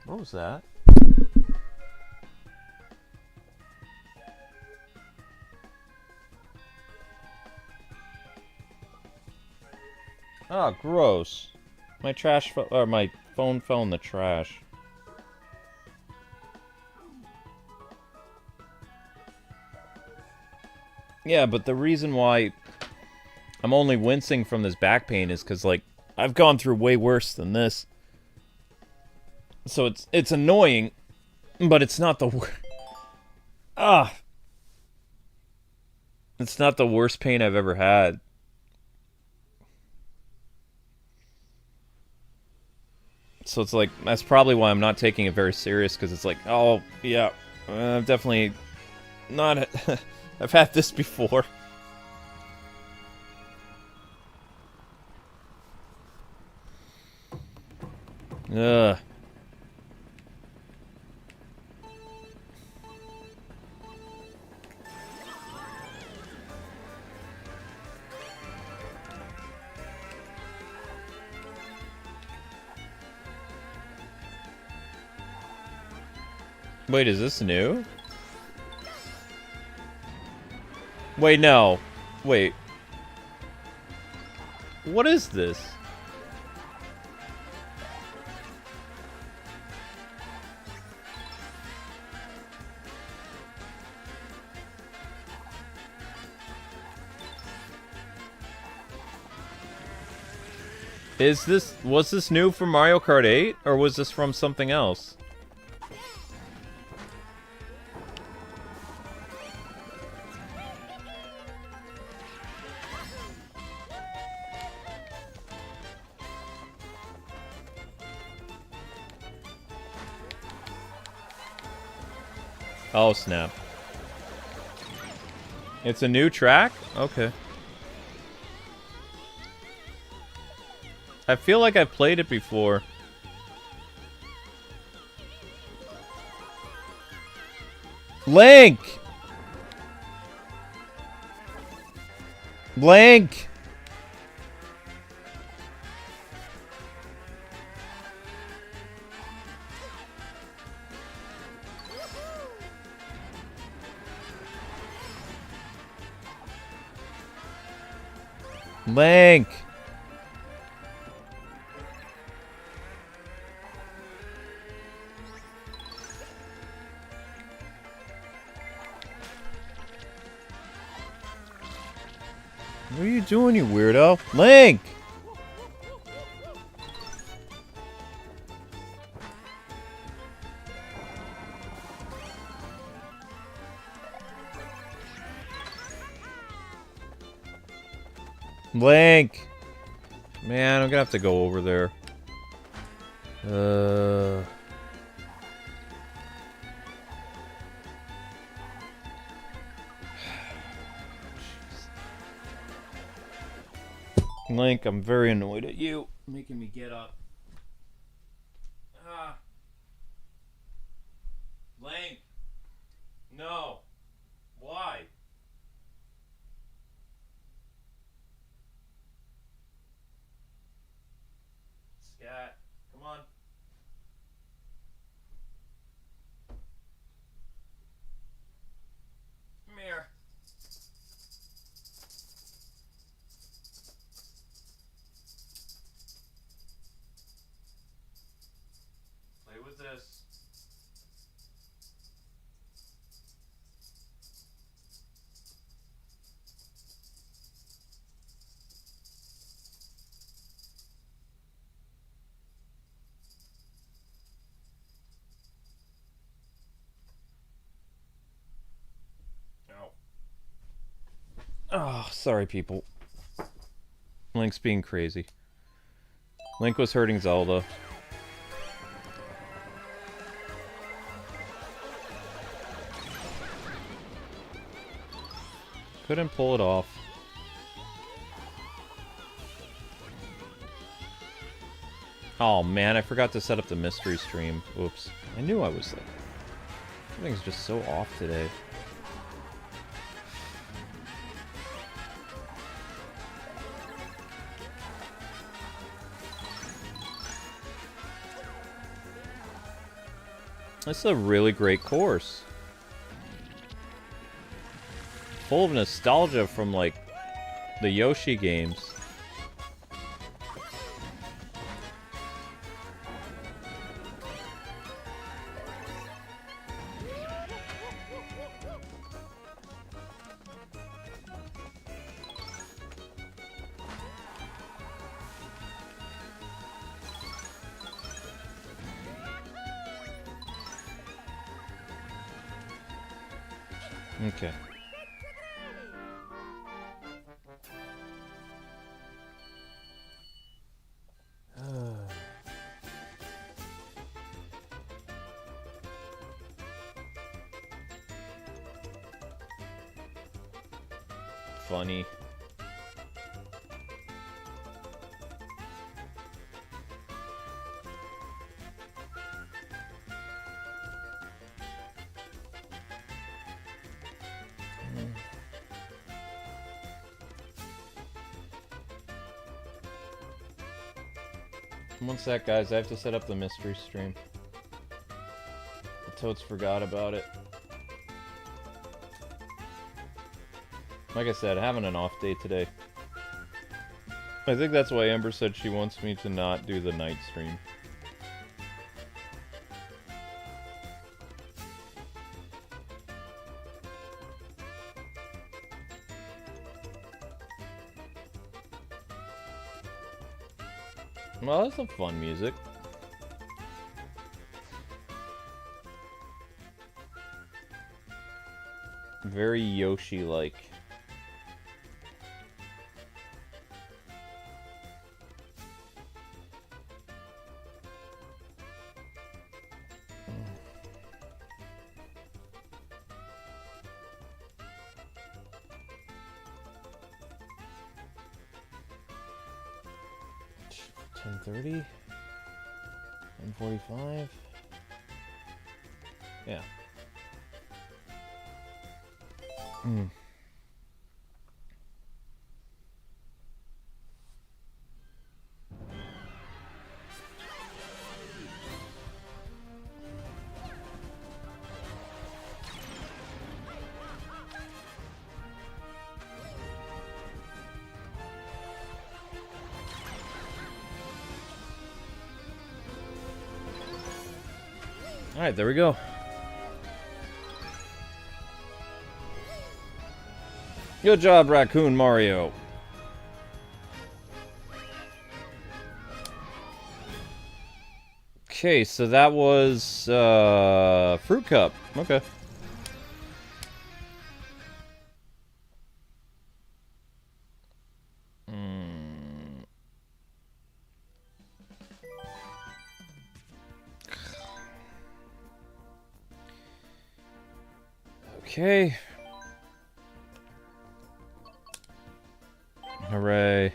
What was that? Oh, gross. My my phone fell in the trash. Yeah, but the reason why I'm only wincing from this back pain is because, like, I've gone through way worse than this. So it's annoying, but it's not the worst. It's not the worst pain I've ever had. So it's like, that's probably why I'm not taking it very serious, because it's like, oh, yeah, I've definitely not... I've had this before. Ugh. Wait, is this new? Wait, no. Wait. What is this? Was this new from Mario Kart 8, or was this from something else? Oh, snap. It's a new track? Okay. I feel like I've played it before. Link! Link! Link! What are you doing, you weirdo? Link! Link! Man, I'm gonna have to go over there. Link, I'm very annoyed at you. Making me get up. Link! No! Why? Scat, come on. is this? Oh, sorry, people. Link's being crazy. Link was hurting Zelda. Couldn't pull it off. Oh man, I forgot to set up the mystery stream. Oops. I knew I was like... Everything's just so off today. This is a really great course. Full of nostalgia from, like, the Yoshi games. Okay. Funny. One sec, guys. I have to set up the mystery stream. The toads forgot about it. Like I said, having an off day today. I think that's why Amber said she wants me to not do the night stream. Well, that's some fun music. Very Yoshi-like. $10:30? $1:45? Yeah. Alright, there we go. Good job, Raccoon Mario. Okay, so that was Fruit Cup. Okay. Okay. Hooray.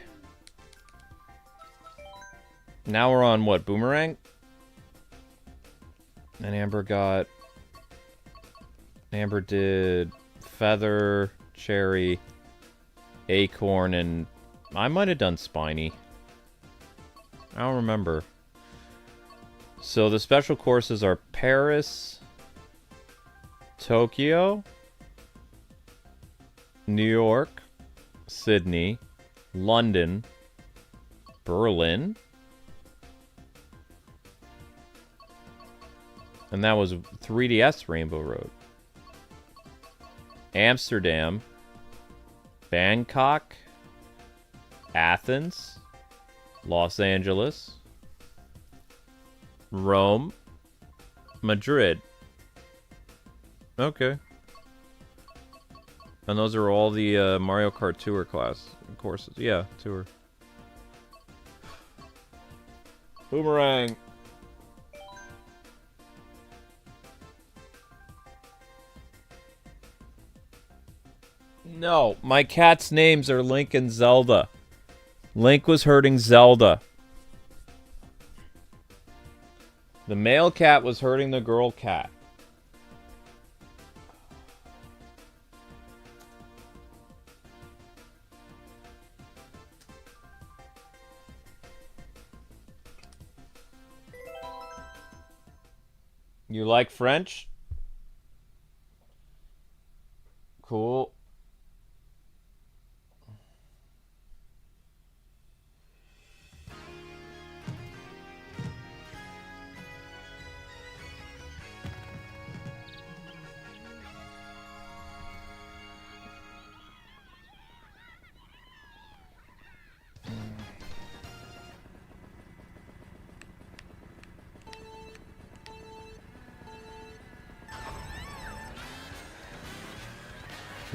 Now we're on what, Boomerang? And Amber did Feather, Cherry, Acorn, and I might have done Spiny. I don't remember. So the special courses are Paris, Tokyo, New York, Sydney, London, Berlin, And that was 3DS Rainbow Road. Amsterdam. Bangkok. Athens. Los Angeles. Rome. Madrid. Okay. And those are all the Mario Kart Tour courses. Yeah, Tour. Boomerang. No, my cat's names are Link and Zelda. Link was hurting Zelda. The male cat was hurting the girl cat. You like French? Cool.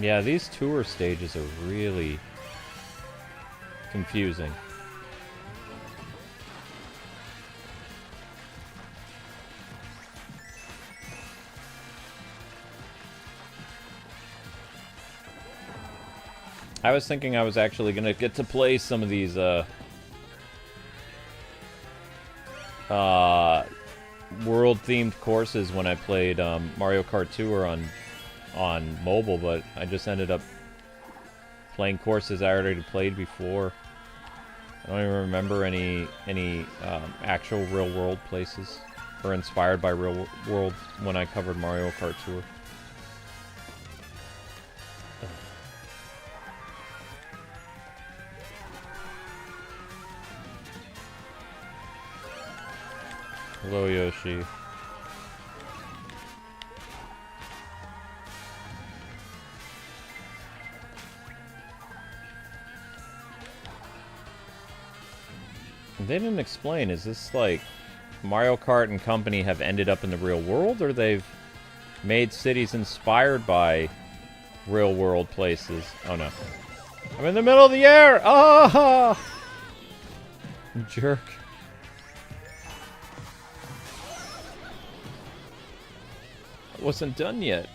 Yeah, these tour stages are really confusing. I was thinking I was actually gonna get to play some of these world-themed courses when I played Mario Kart Tour on mobile, but I just ended up playing courses I already played before. I don't even remember any actual real-world places or inspired by real world when I covered Mario Kart Tour. Hello, Yoshi. They didn't explain, is this like Mario Kart and company have ended up in the real world, or they've made cities inspired by real world places? Oh no. I'm in the middle of the air! Ah! Jerk. I wasn't done yet.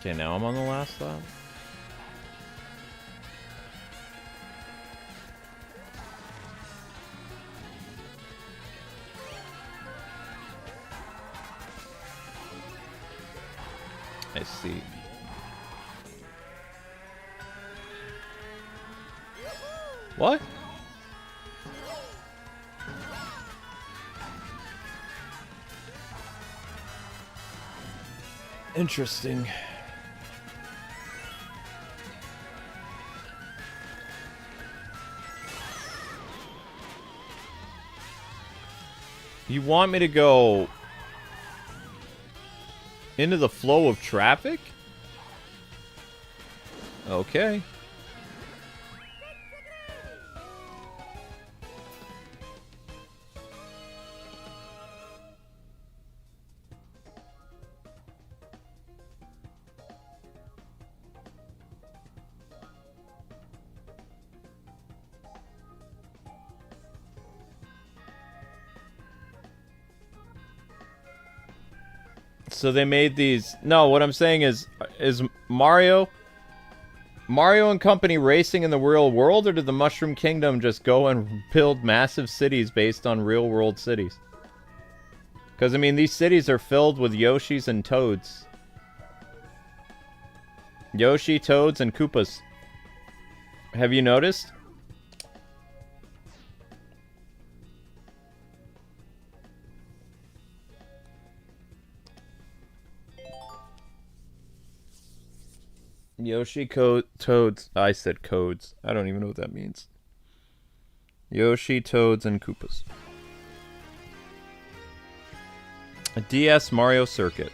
Okay, now I'm on the last lap. I see. What? Interesting. You want me to go into the flow of traffic? Okay. So they made these... No, what I'm saying is Mario and company racing in the real world, or did the Mushroom Kingdom just go and build massive cities based on real world cities? Because, I mean, these cities are filled with Yoshis and Toads. Yoshi, Toads, and Koopas. Have you noticed? Yoshi, Toads. I said codes. I don't even know what that means. Yoshi, Toads, and Koopas. A DS Mario Circuit.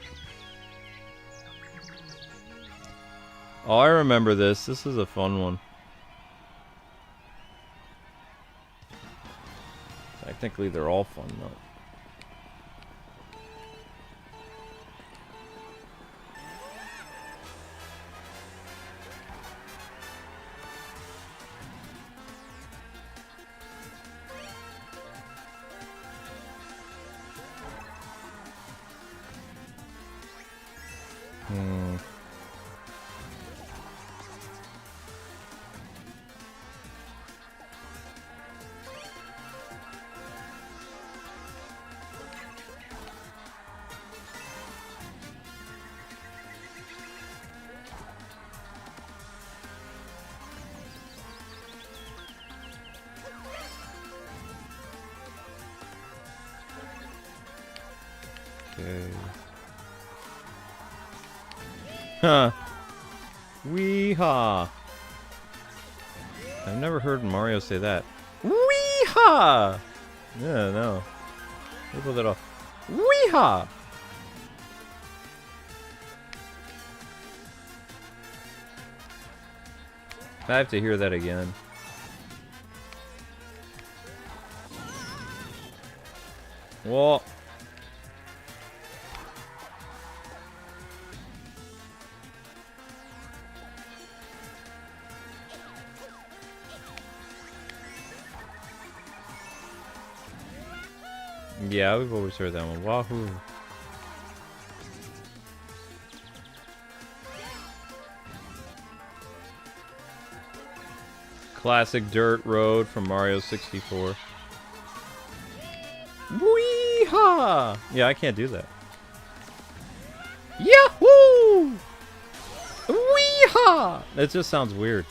Oh, I remember this. This is a fun one. Technically, they're all fun, though. Huh. Wee-haw. I've never heard Mario say that. Wee-haw! Yeah, no. We'll pull that off. Wee-haw! I have to hear that again. Well... Yeah, we've always heard that one. Wahoo. Classic dirt road from Mario 64. Wee-haw! Yeah, I can't do that. Yahoo! Wee-haw! It just sounds weird.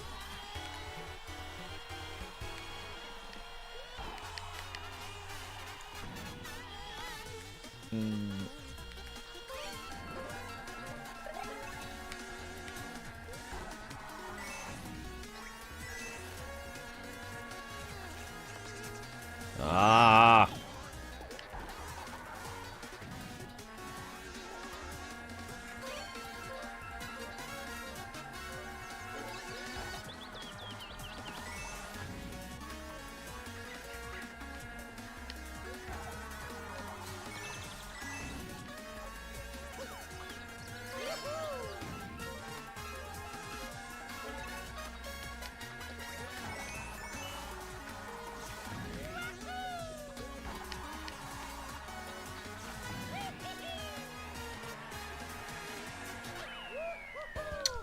Ah!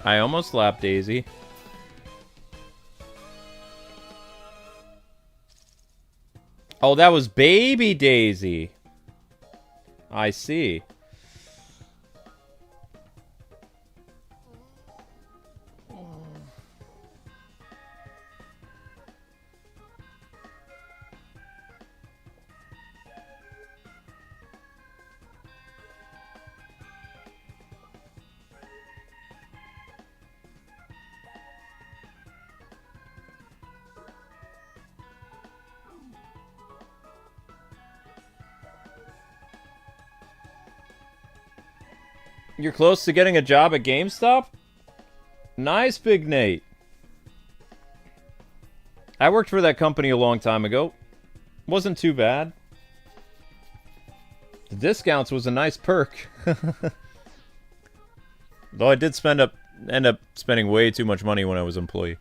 I almost lapped Daisy. Oh, that was baby Daisy. I see. You're close to getting a job at GameStop? Nice, Big Nate. I worked for that company a long time ago. Wasn't too bad. The discounts was a nice perk. Though I did end up spending way too much money when I was employee.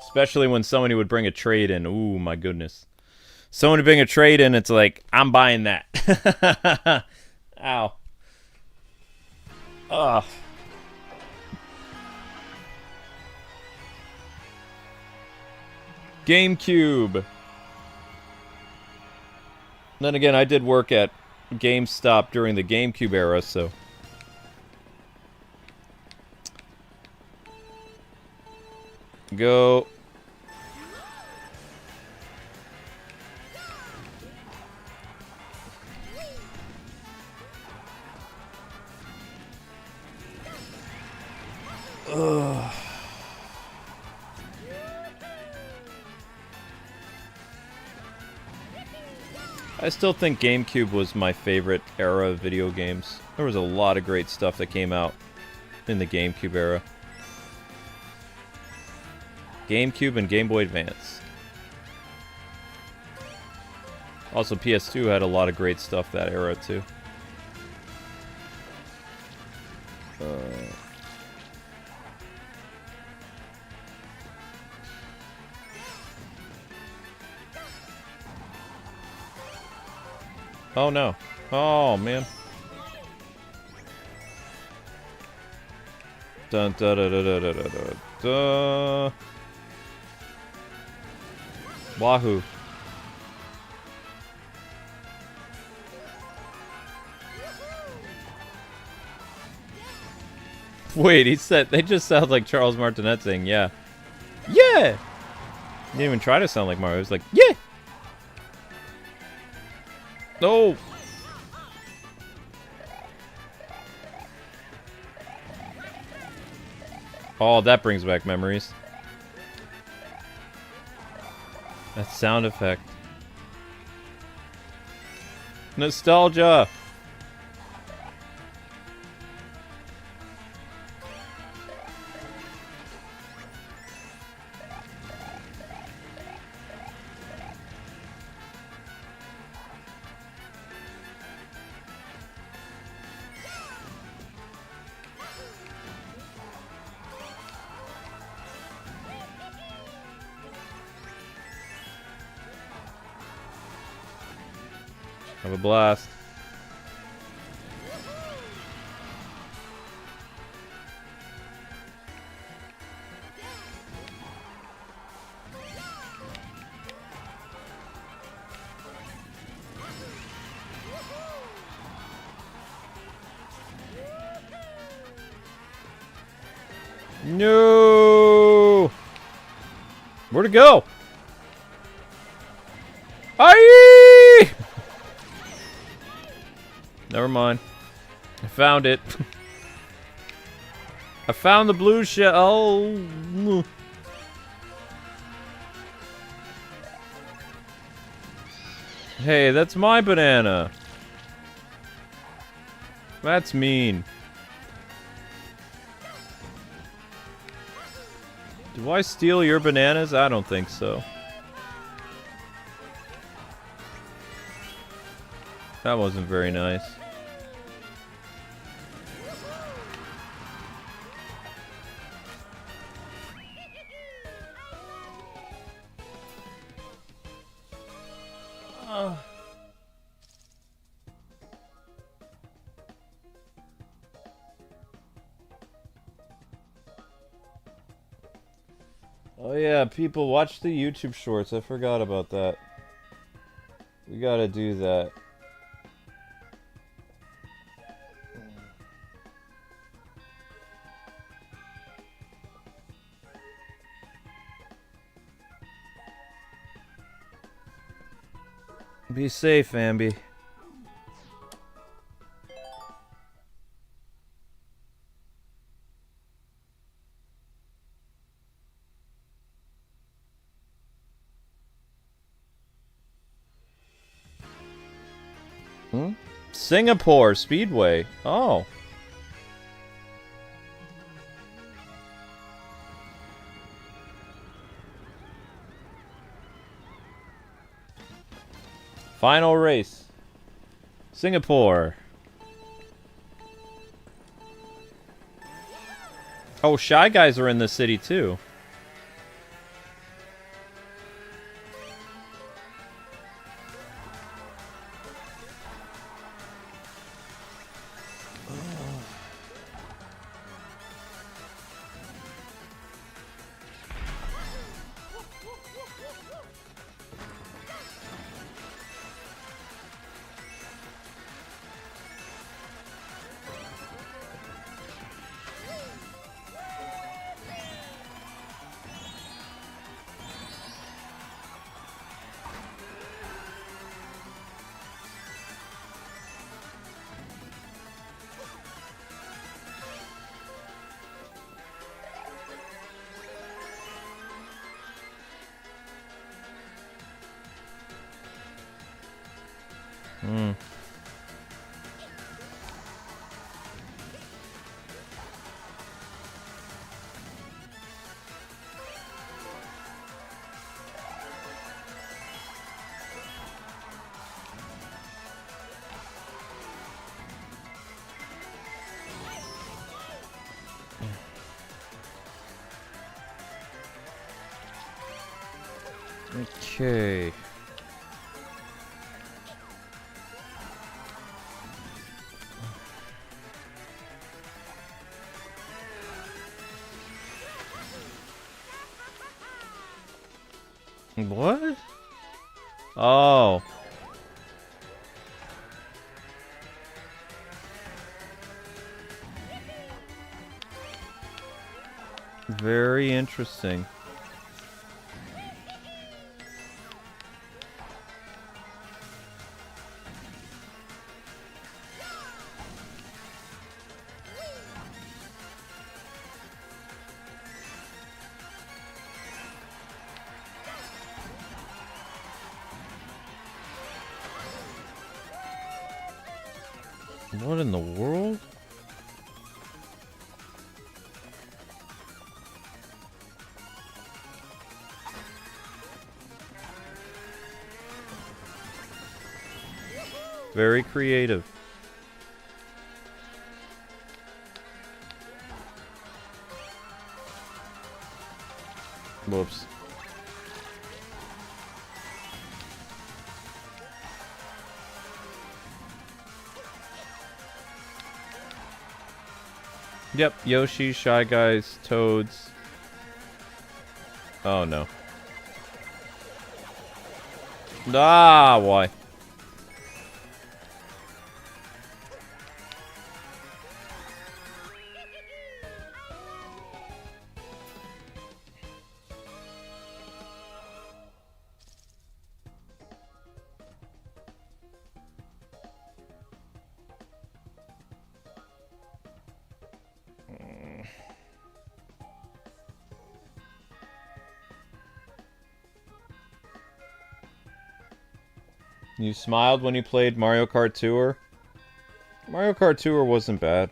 Especially when somebody would bring a trade in. Ooh, my goodness. Someone to bring a trade in, it's like, I'm buying that. Ow. Ugh. GameCube. Then again, I did work at GameStop during the GameCube era, so... Go. Ugh. I still think GameCube was my favorite era of video games. There was a lot of great stuff that came out in the GameCube era. GameCube and Game Boy Advance. Also, PS2 had a lot of great stuff that era, too. Oh, no. Oh, man. Dun da da da da da da da da. Wahoo. Wait, he said they just sound like Charles Martinet saying, yeah. Yeah! He didn't even try to sound like Mario. He was like, yeah! No! Oh, that brings back memories. That sound effect. Nostalgia! Have a blast. No! Where'd it go? Aye! Never mind. I found it. I found the blue shell. Oh. Hey, that's my banana. That's mean. Do I steal your bananas? I don't think so. That wasn't very nice. Oh yeah, people, watch the YouTube shorts. I forgot about that. We gotta do that. Be safe, Ambi. Singapore Speedway. Oh. Final race. Singapore. Oh, Shy Guys are in the city too. Hmm. Okay. What? Oh. Very interesting. What in the world? Very creative. Whoops. Yep, Yoshi, Shy Guys, Toads. Oh no. Ah, why? You smiled when you played Mario Kart Tour? Mario Kart Tour wasn't bad.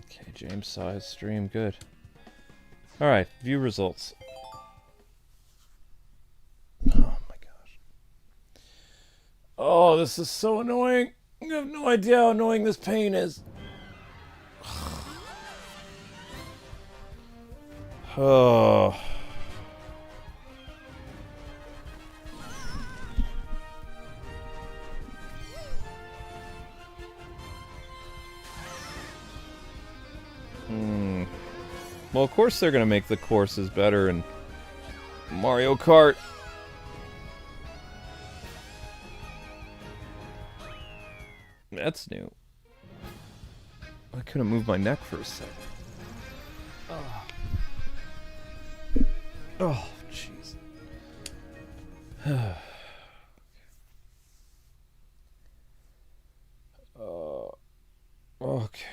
Okay, James saw his stream. Good. Alright, view results. Oh my gosh. Oh, this is so annoying. You have no idea how annoying this pain is. Oh. Well, of course they're gonna make the courses better in Mario Kart. That's new. I couldn't move my neck for a second. Oh, jeez. Okay.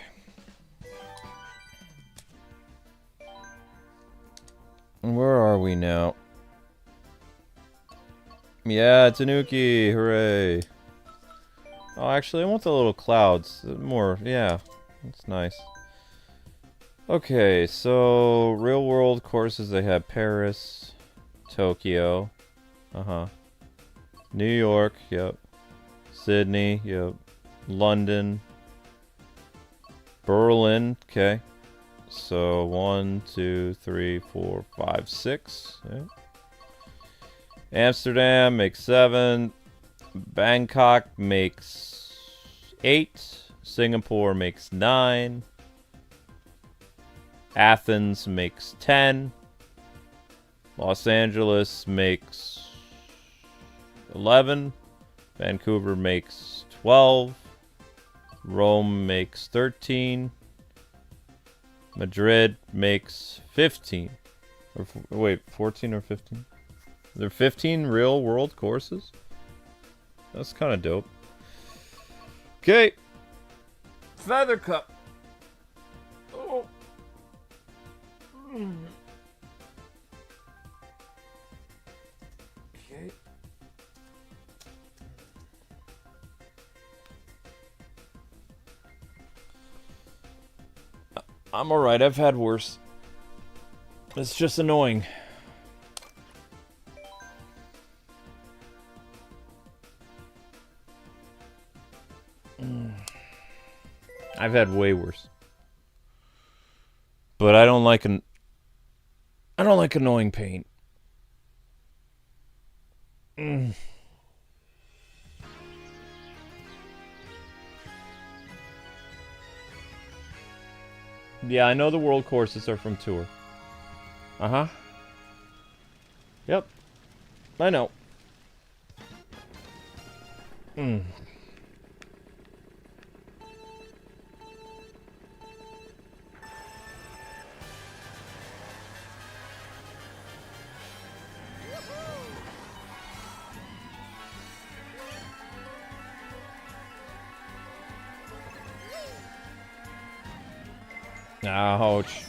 Where are we now? Yeah, Tanooki! Hooray! Oh, actually, I want the little clouds. More, yeah. That's nice. Okay, so real world courses, they have Paris, Tokyo, New York, yep, Sydney, yep, London, Berlin. Okay. So 1, 2, 3, 4, 5, 6. Yeah. Amsterdam makes 7. Bangkok makes 8. Singapore makes 9. Athens makes 10. Los Angeles makes 11. Vancouver makes 12. Rome makes 13. Madrid makes 15. Or wait, 14 or 15? There are 15 real world courses? That's kind of dope. Okay. Feather Cup. Oh. Okay. I'm alright, I've had worse. It's just annoying. I've had way worse. But I don't like annoying pain. Yeah, I know the world courses are from Tour. Uh-huh. Yep. I know. Ouch.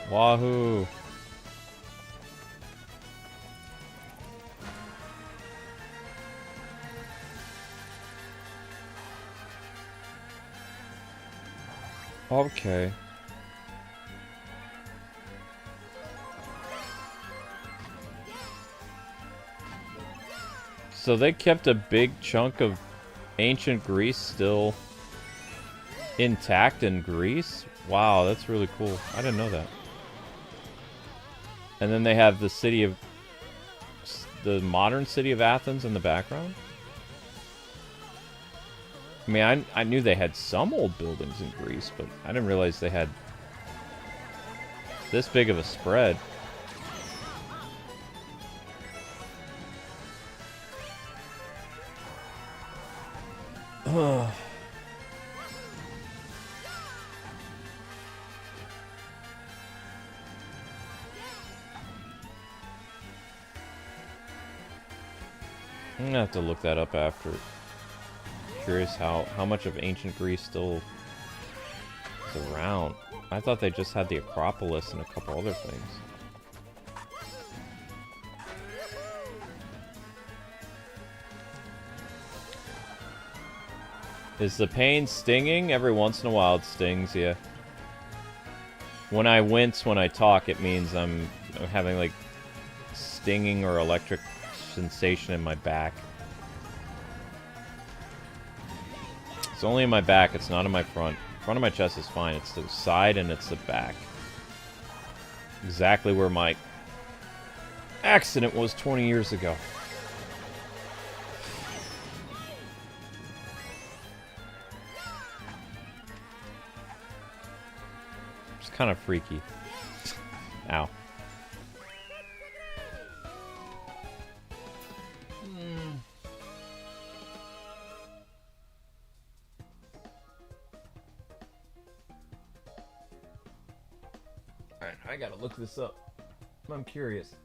Wahoo. Okay. So they kept a big chunk of ancient Greece still intact in Greece? Wow, that's really cool. I didn't know that. And then they have the modern city of Athens in the background? I mean, I knew they had some old buildings in Greece, but I didn't realize they had this big of a spread. Ugh. I'm gonna have to look that up after. Curious how much of ancient Greece still is around. I thought they just had the Acropolis and a couple other things. Is the pain stinging? Every once in a while it stings, yeah. When I wince when I talk, it means I'm having like stinging or electric sensation in my back. It's only in my back, it's not in my front. Front of my chest is fine, it's the side and it's the back. Exactly where my accident was 20 years ago. It's kind of freaky. Ow. Alright, I gotta look this up. I'm curious.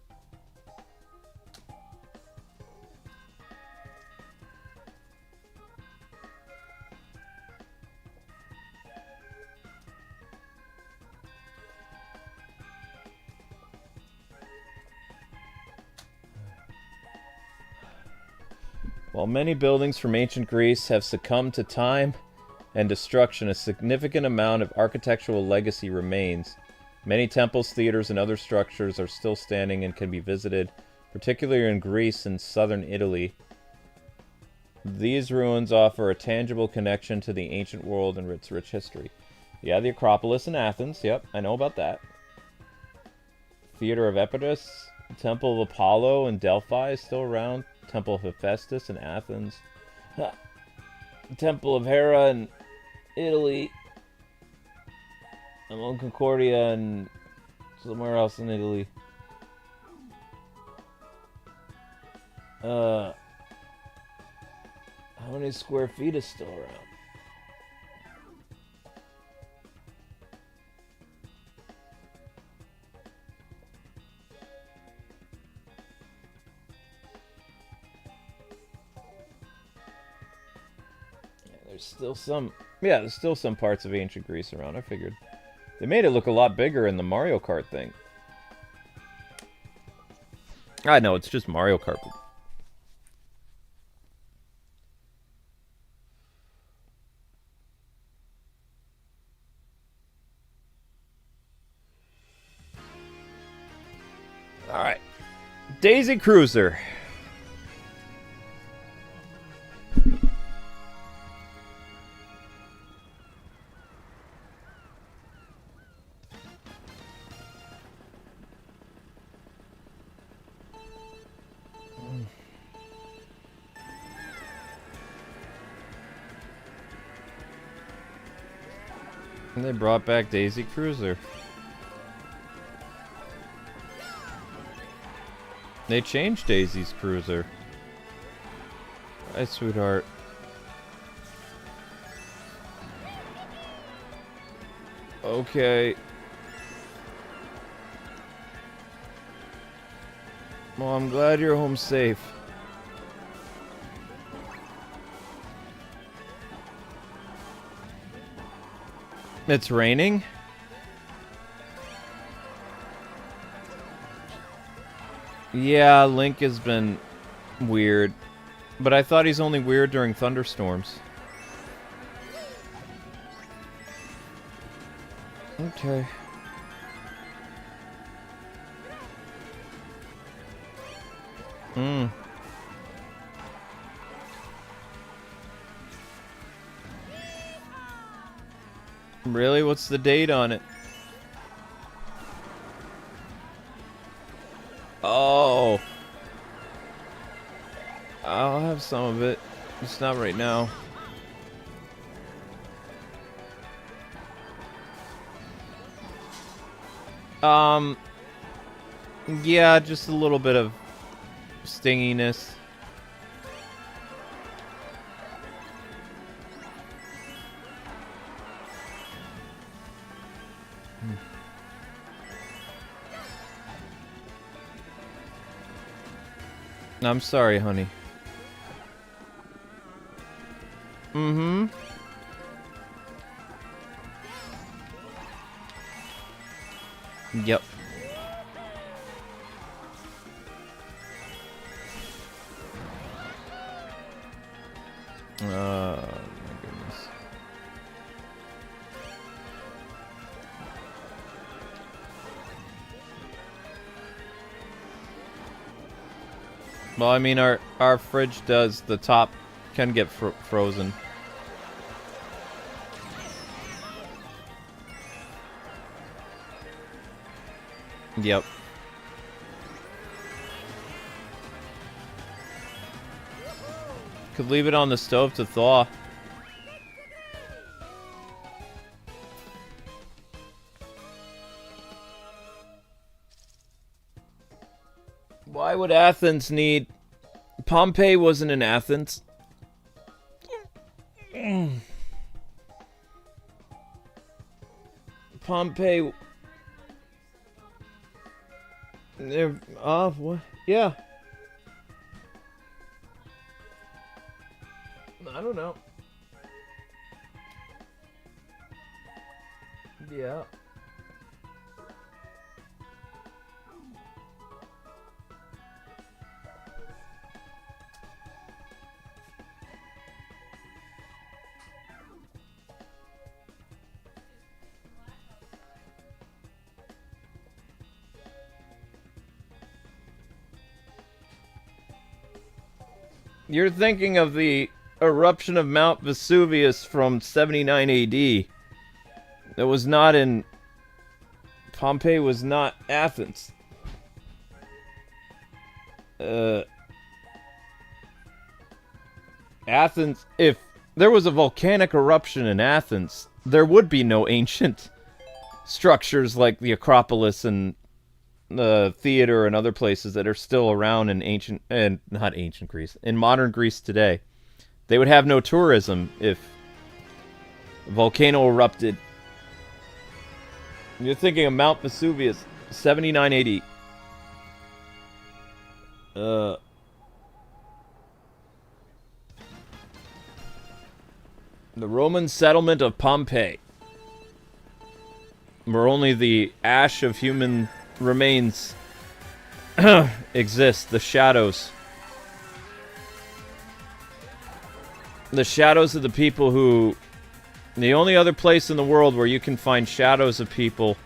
While many buildings from ancient Greece have succumbed to time and destruction, a significant amount of architectural legacy remains. Many temples, theaters, and other structures are still standing and can be visited, particularly in Greece and southern Italy. These ruins offer a tangible connection to the ancient world and its rich history. Yeah, the Acropolis in Athens. Yep, I know about that. Theater of Epitus, Temple of Apollo in Delphi is still around. Temple of Hephaestus in Athens. Temple of Hera in Italy. Mount Concordia and somewhere else in Italy. How many square feet is still around? There's still some... Yeah, there's still some parts of ancient Greece around, I figured. They made it look a lot bigger in the Mario Kart thing. I know, it's just Mario Kart. Alright. Daisy Cruiser. And they brought back Daisy Cruiser. They changed Daisy's Cruiser. Hi, sweetheart. Okay. Well, I'm glad you're home safe. It's raining? Yeah, Link has been weird. But I thought he's only weird during thunderstorms. Okay. Really? What's the date on it? Oh. I'll have some of it. Just not right now. Yeah, just a little bit of stinginess. I'm sorry, honey. Mm-hmm. Yep. My goodness. Well, I mean, our fridge does, the top can get frozen. Yep. Could leave it on the stove to thaw. Why would Athens need... Pompeii wasn't in Athens. Pompeii... what? Yeah. I don't know. Yeah. You're thinking of the eruption of Mount Vesuvius from 79 AD. That was not in... Pompeii was not Athens. Athens... If there was a volcanic eruption in Athens, there would be no ancient structures like the Acropolis and the theater and other places that are still around in ancient... not ancient Greece. In modern Greece today. They would have no tourism if a volcano erupted. You're thinking of Mount Vesuvius, 79 AD. The Roman settlement of Pompeii, where only the ash of human remains exist, the shadows. The shadows of the people who... The only other place in the world where you can find shadows of people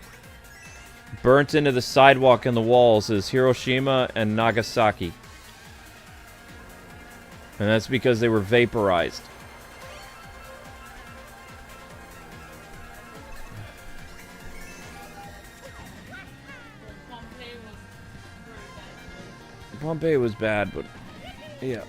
burnt into the sidewalk and the walls is Hiroshima and Nagasaki. And that's because they were vaporized. Pompeii was bad, but... yeah.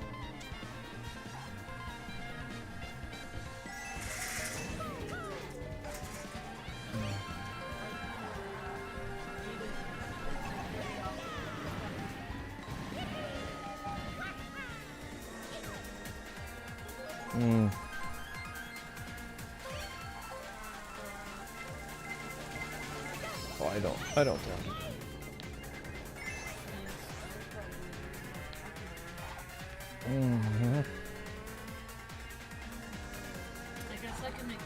Oh, I don't doubt it. I guess I can make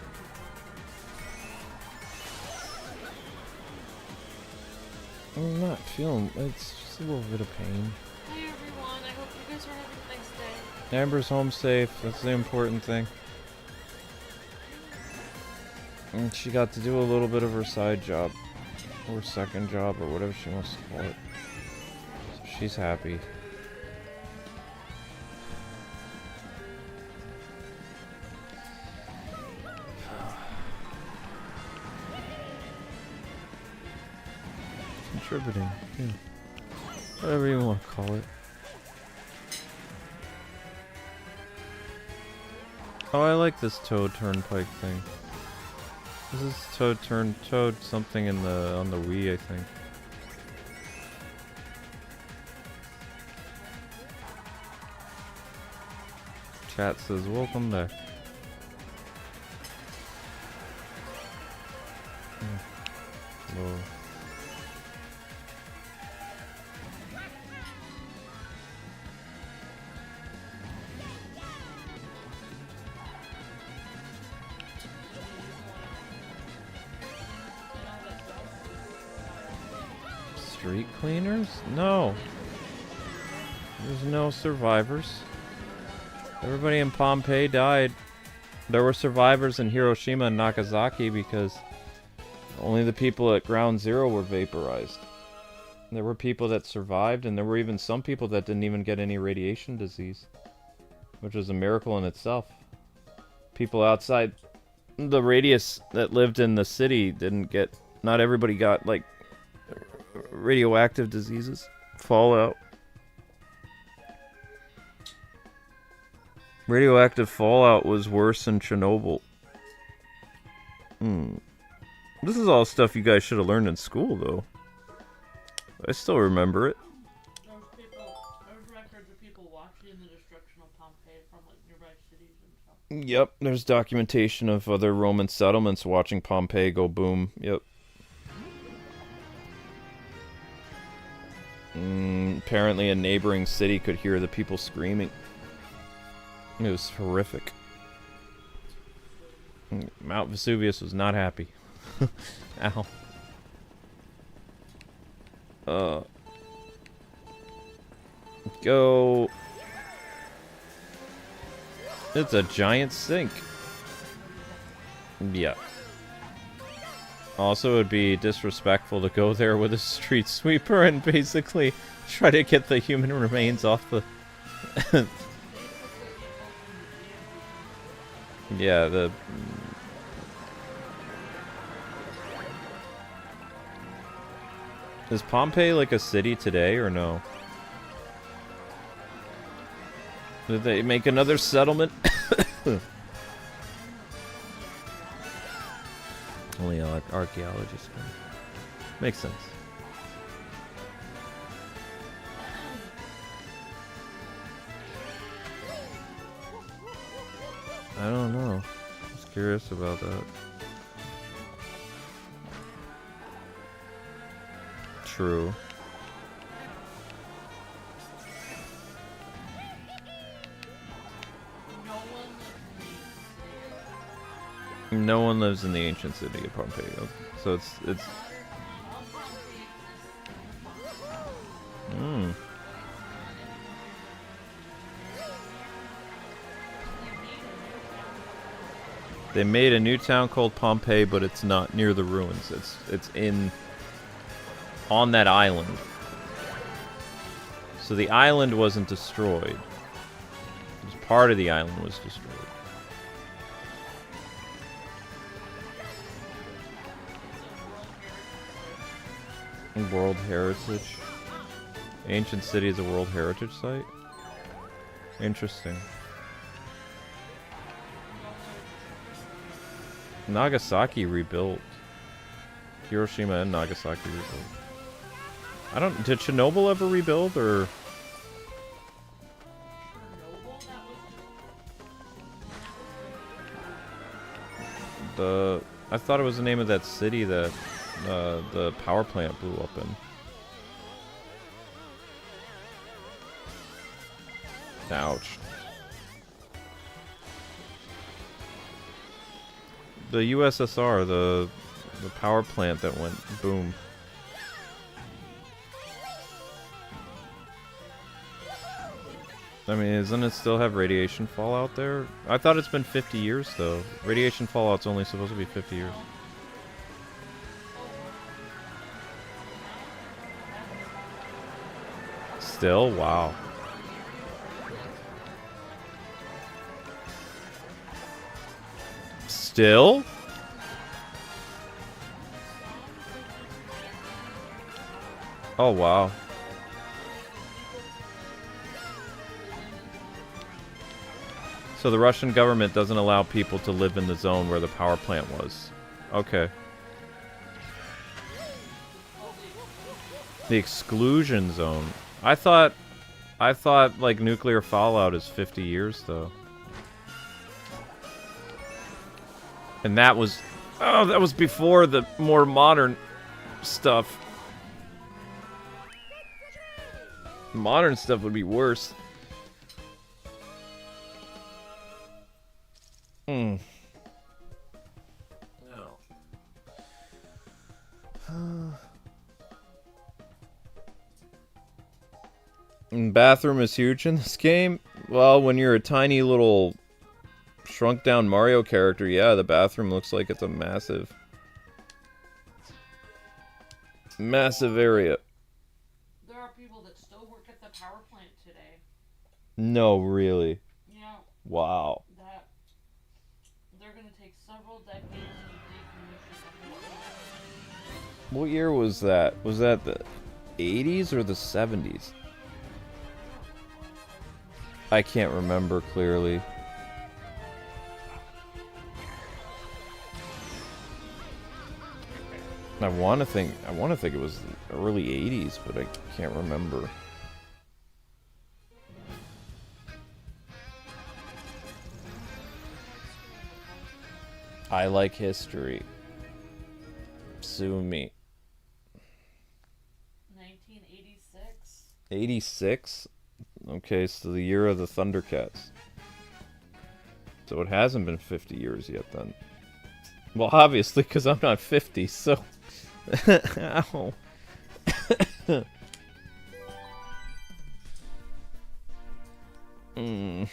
the I'm not feeling... It's just a little bit of pain. Hi everyone, I hope you guys are having a nice day. Amber's home safe. That's the important thing. And she got to do a little bit of her side job. Or second job, or whatever she wants to call it. So she's happy. Contributing, yeah. Whatever you want to call it. Oh, I like this Toad Turnpike thing. This is Toad something in the on the Wii, I think. Chat says welcome back. Whoa. Street cleaners? No. There's no survivors. Everybody in Pompeii died. There were survivors in Hiroshima and Nagasaki because only the people at Ground Zero were vaporized. There were people that survived, and there were even some people that didn't even get any radiation disease, which was a miracle in itself. People outside the radius that lived in the city didn't get... Not everybody got, like, radioactive diseases. Fallout. Radioactive fallout was worse than Chernobyl. This is all stuff you guys should have learned in school, though. I still remember it. There was records of people watching the destruction of Pompeii from like nearby cities and stuff. Yep, there's documentation of other Roman settlements watching Pompeii go boom. Yep. Apparently a neighboring city could hear the people screaming. It was horrific. Mount Vesuvius was not happy. Ow. Go. It's a giant sink. Yeah. Also, it would be disrespectful to go there with a street sweeper and basically try to get the human remains off the... Yeah, the... Is Pompeii like a city today or no? Did they make another settlement? Only archaeologists can. Makes sense. I don't know. I was curious about that. True. No one lives in the ancient city of Pompeii. So it's. Hmm. They made a new town called Pompeii, but it's not near the ruins. It's on that island. So the island wasn't destroyed. Just part of the island was destroyed. World Heritage. Ancient city is a World Heritage site? Interesting. Nagasaki rebuilt. Hiroshima and Nagasaki rebuilt. I don't... Did Chernobyl ever rebuild, or... I thought it was the name of that city that the power plant blew up in. Ouch. The USSR, the power plant that went boom. I mean, doesn't it still have radiation fallout there? I thought it's been 50 years, though. Radiation fallout's only supposed to be 50 years. Still? Wow. Still? Oh, wow. So the Russian government doesn't allow people to live in the zone where the power plant was. Okay. The exclusion zone. I thought like nuclear fallout is 50 years though. And that was before the more modern stuff. Modern stuff would be worse. Hmm. Bathroom is huge in this game? Well, when you're a tiny little shrunk down Mario character, yeah, the bathroom looks like it's a massive area. There are people that still work at the power plant today. No, really? Yeah. Wow. They're gonna take several decades to decommission. What year was that? Was that the 80s or the 70s? I can't remember clearly. I want to think it was the early 80s, but I can't remember. I like history. Sue me. 1986. 86? Okay, so the year of the Thundercats. So it hasn't been 50 years yet then. Well, obviously, because I'm not 50, so... Ow. Mm.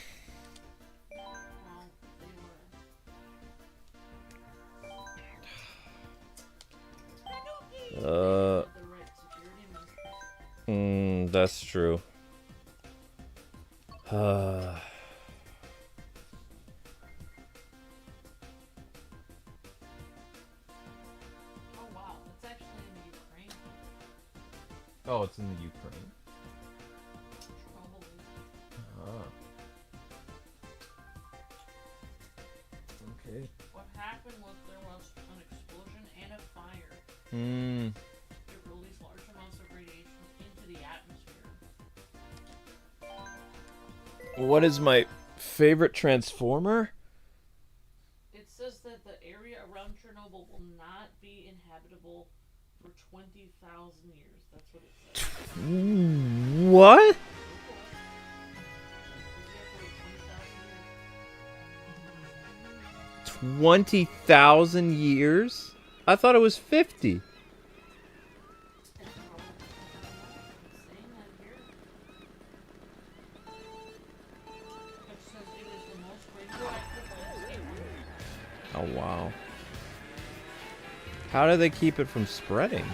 That's true. Oh, it's in the Ukraine. Probably. Ah. Okay. What happened was there was an explosion and a fire. Hmm. It released large amounts of radiation into the atmosphere. What is my favorite Transformer? It says that the area around Chernobyl will not be inhabitable for 20,000 years. That's what it says. What? 20,000 years? I thought it was 50. Oh, wow. How do they keep it from spreading?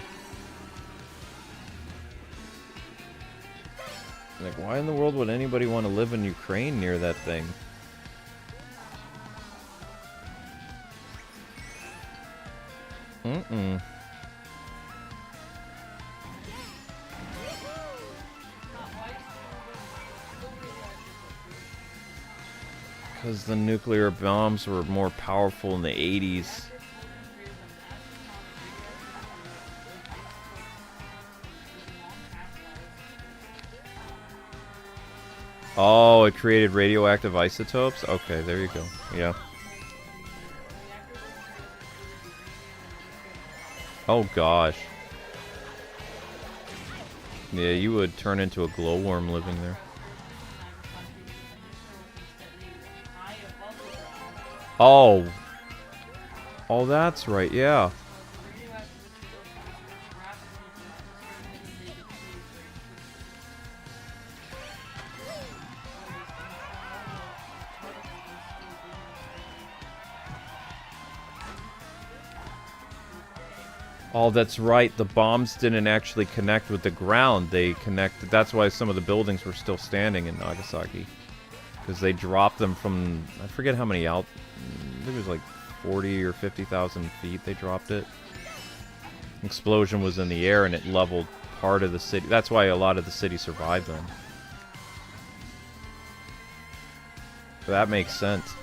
Like, why in the world would anybody want to live in Ukraine near that thing? Mm-mm. Because the nuclear bombs were more powerful in the 80s. Oh, it created radioactive isotopes? Okay, there you go. Yeah. Oh, gosh. Yeah, you would turn into a glowworm living there. Oh. Oh, that's right, yeah. Oh, that's right. The bombs didn't actually connect with the ground. They connected. That's why some of the buildings were still standing in Nagasaki. Because they dropped them from, I forget how many out. It was like 40 or 50,000 feet they dropped it. Explosion was in the air and it leveled part of the city. That's why a lot of the city survived them. That makes sense.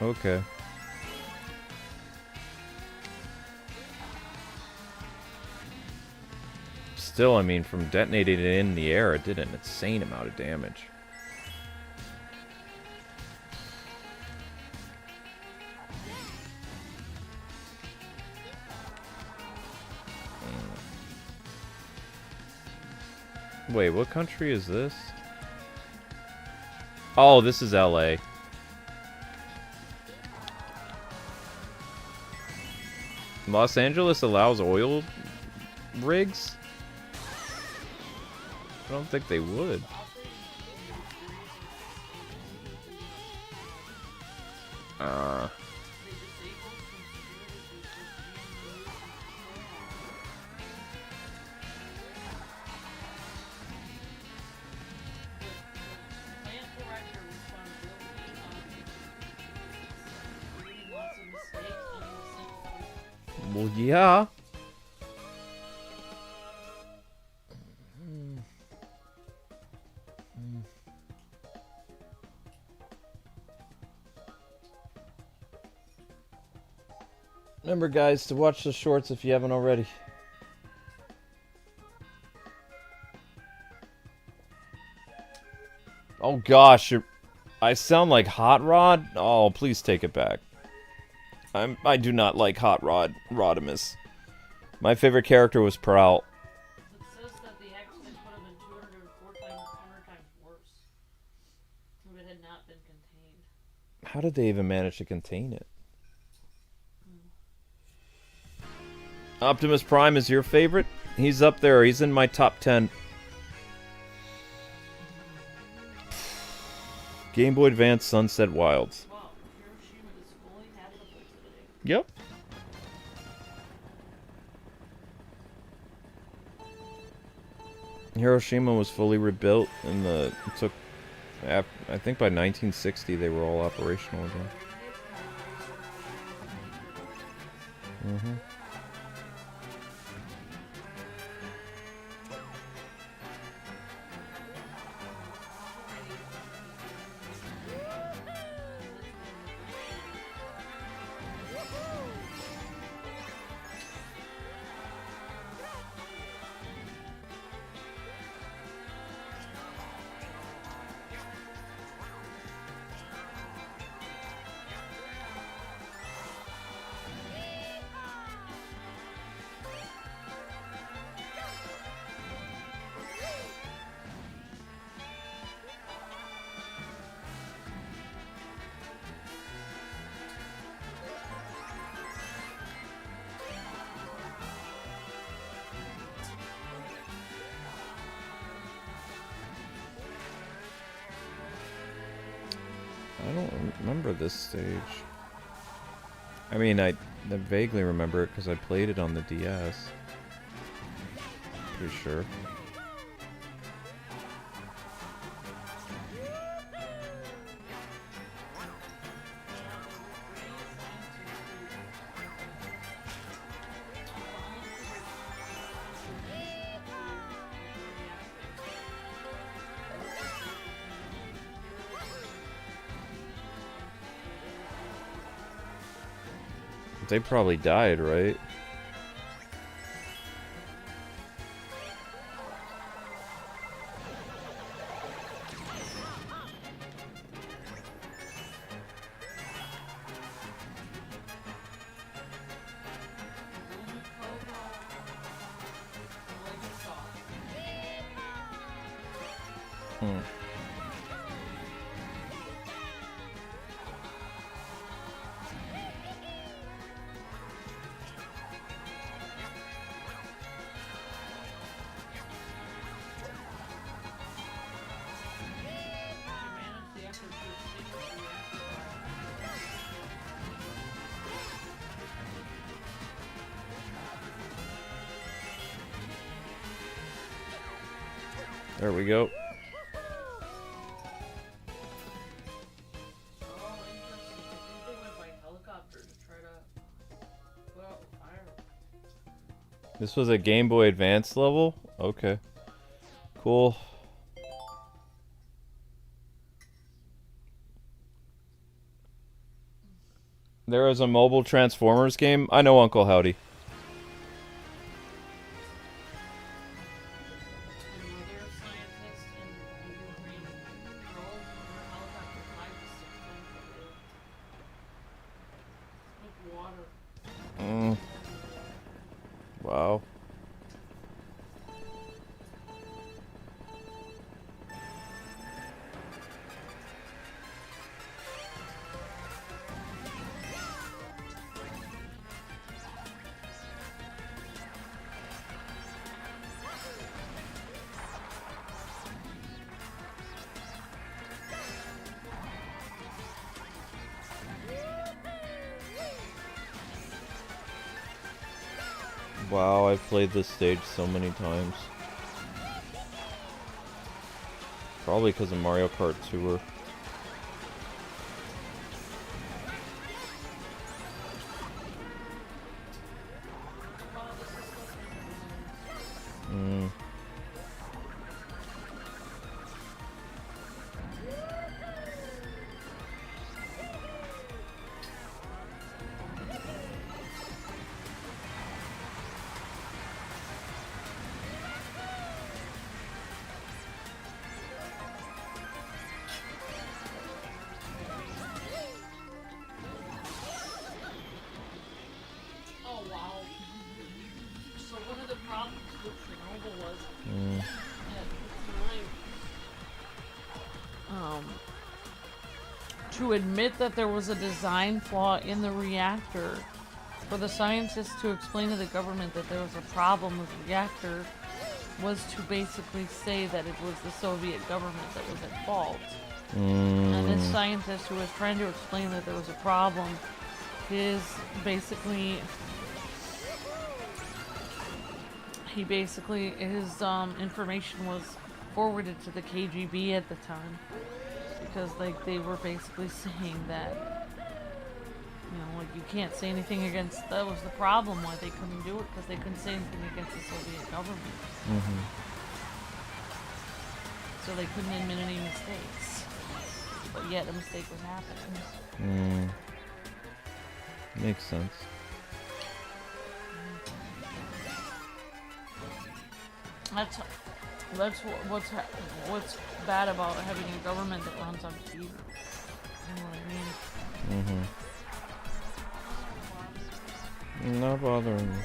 Okay. Still, I mean, from detonating it in the air, it did an insane amount of damage. Wait, what country is this? Oh, this is LA. Los Angeles allows oil rigs? I don't think they would. Well, yeah. Remember, guys, to watch the shorts if you haven't already. Oh gosh, I sound like Hot Rod? Oh, please take it back. I do not like Hot Rod Rodimus. My favorite character was Prowl. It says that the accident could have been 200 times worse if it had not been contained. How did they even manage to contain it? Optimus Prime is your favorite? He's up there. He's in my top 10. Game Boy Advance Sunset Wilds. Wow, Hiroshima is fully habitable today. Yep. Hiroshima was fully rebuilt in the... It took... I think by 1960 they were all operational again. I don't remember this stage. I mean, I vaguely remember it because I played it on the DS. Pretty sure. They probably died, right? There we go. This was a Game Boy Advance level? Okay. Cool. There was a mobile Transformers game? I know Uncle Howdy. Wow. Wow, I've played this stage so many times. Probably because of Mario Kart Tour. To admit that there was a design flaw in the reactor, for the scientists to explain to the government that there was a problem with the reactor, was to basically say that it was the Soviet government that was at fault. And this scientist who was trying to explain that there was a problem, his information was forwarded to the KGB at the time. Because they were basically saying that, you can't say anything against, that was the problem why they couldn't do it, because they couldn't say anything against the Soviet government. So they couldn't admit any mistakes. But yet a mistake was happening. Makes sense. That's what's bad about having a government that runs on fear. You know what I mean? Not bothering me.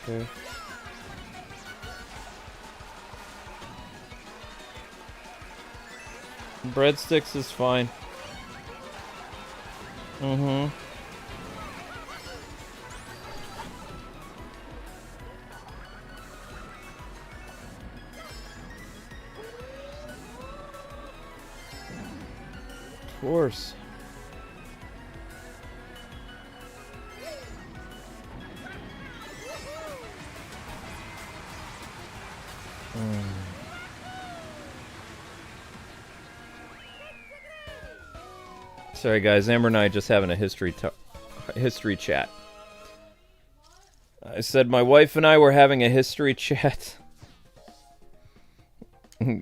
Okay. Breadsticks is fine. course. Sorry guys, Amber and I just having a history chat. I said my wife and I were having a history chat.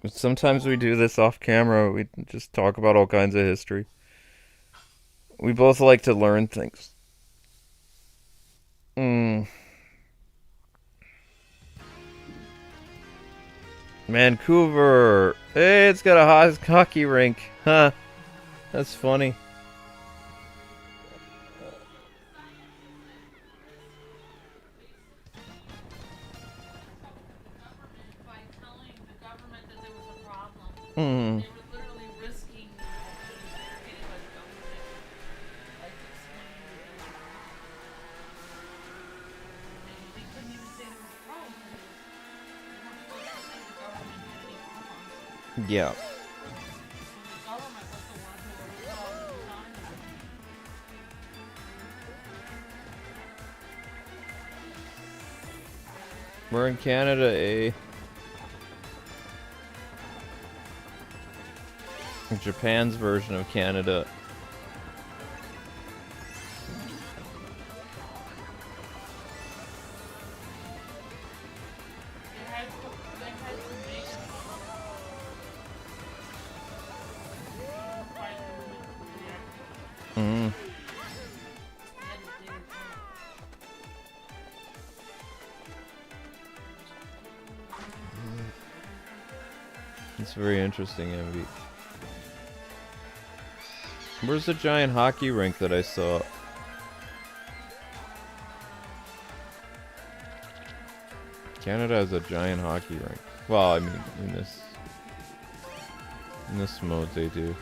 Sometimes we do this off camera. We just talk about all kinds of history. We both like to learn things. Vancouver. Hey, it's got a hockey rink. Huh. That's funny. They were literally risking being interrogated by the government, like explaining they couldn't even say there was a problem. They weren't supposed to say the government had any problems. Yeah. So the government was the one who was causing the time. We're in Canada, eh? Japan's version of Canada. It's very interesting, Envy. Where's the giant hockey rink that I saw? Canada has a giant hockey rink. Well, I mean, in this mode they do.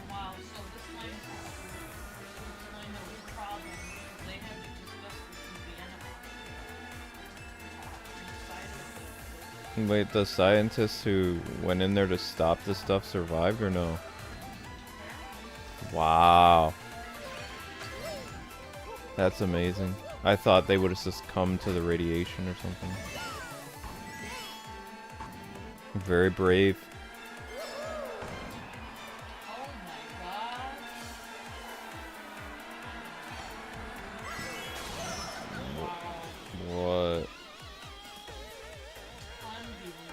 Wow, so this line there was a problem. They had to discuss this in Vienna. Wait, the scientists who went in there to stop this stuff survived or no? Wow. That's amazing. I thought they would have succumbed to the radiation or something. Very brave. Oh my god. What? Unbelievable.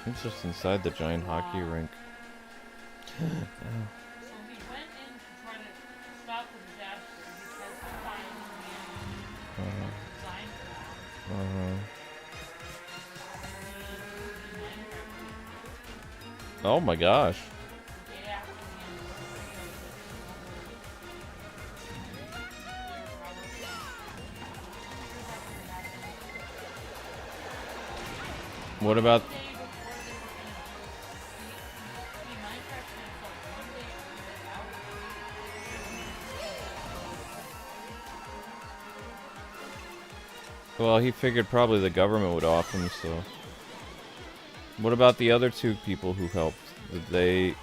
It's just inside the giant hockey rink. So he went in to try to stop the disaster because he found the man designed for Oh my gosh. yeah. What about... Well, he figured probably the government would off him, so... What about the other two people who helped? Did they...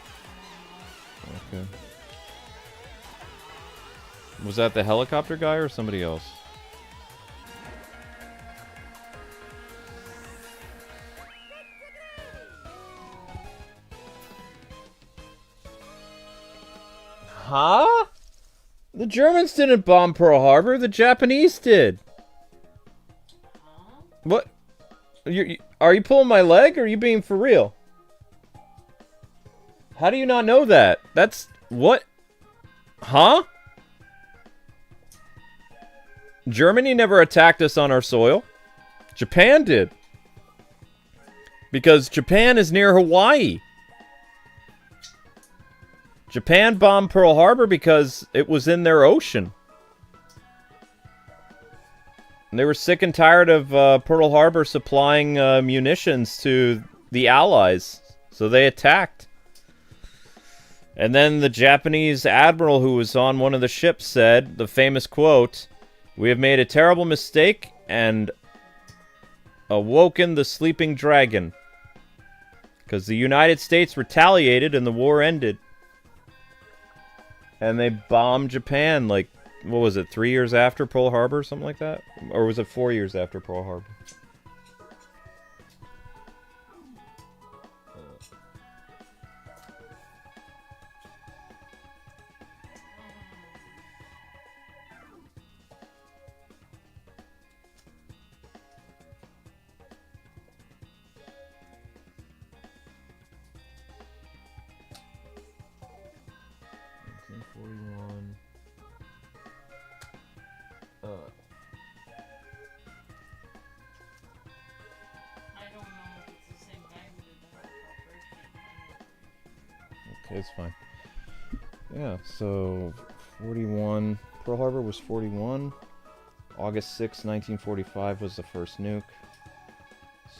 Okay. Was that the helicopter guy or somebody else? Huh? The Germans didn't bomb Pearl Harbor, the Japanese did. What? Are you pulling my leg or are you being for real? How do you not know that? That's... What? Huh? Germany never attacked us on our soil. Japan did. Because Japan is near Hawaii. Japan bombed Pearl Harbor because it was in their ocean. And they were sick and tired of Pearl Harbor supplying munitions to the Allies. So they attacked. And then the Japanese admiral who was on one of the ships said, the famous quote, "We have made a terrible mistake and awoken the sleeping dragon." Because the United States retaliated and the war ended. And they bombed Japan, like, what was it, 3 years after Pearl Harbor, something like that? Or was it 4 years after Pearl Harbor? Okay, it's fine. Yeah, so 41. Pearl Harbor was 41. August 6, 1945 was the first nuke.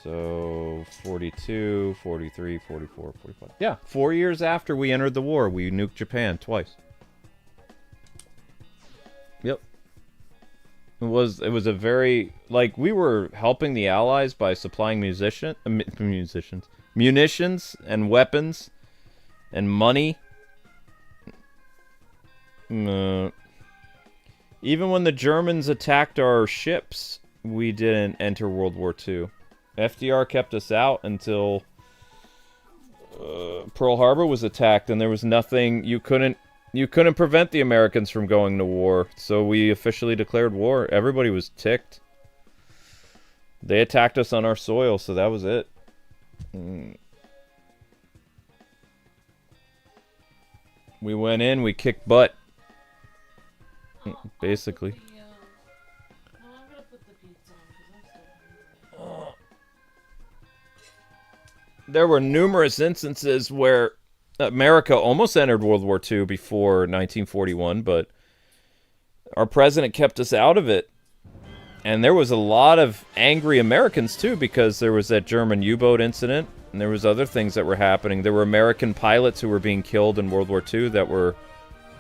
So 42, 43, 44, 45. Yeah, 4 years after we entered the war, we nuked Japan twice. Yep. It was a very, like, we were helping the Allies by supplying munitions and weapons and money. Even when the Germans attacked our ships, we didn't enter World War II. FDR kept us out until Pearl Harbor was attacked, and there was nothing you couldn't prevent the Americans from going to war. So we officially declared war. Everybody was ticked. They attacked us on our soil, so that was it. We went in, we kicked butt. Basically. There were numerous instances where America almost entered World War II before 1941, but our president kept us out of it. And there was a lot of angry Americans, too, because there was that German U-boat incident, and there was other things that were happening. There were American pilots who were being killed in World War II that were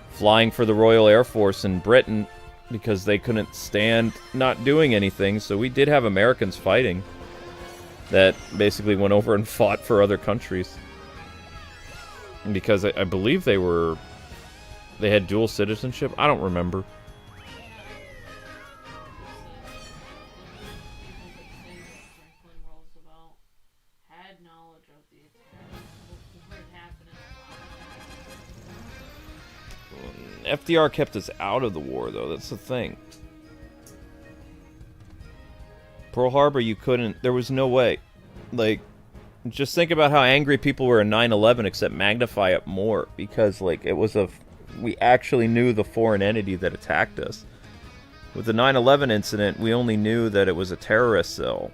flying for the Royal Air Force in Britain because they couldn't stand not doing anything. So we did have Americans fighting that basically went over and fought for other countries. Because I believe they had dual citizenship. I don't remember. FDR kept us out of the war, though. That's the thing. Pearl Harbor, you couldn't... There was no way. Like, just think about how angry people were in 9/11, except magnify it more. Because, like, it was a... We actually knew the foreign entity that attacked us. With the 9/11 incident, we only knew that it was a terrorist cell.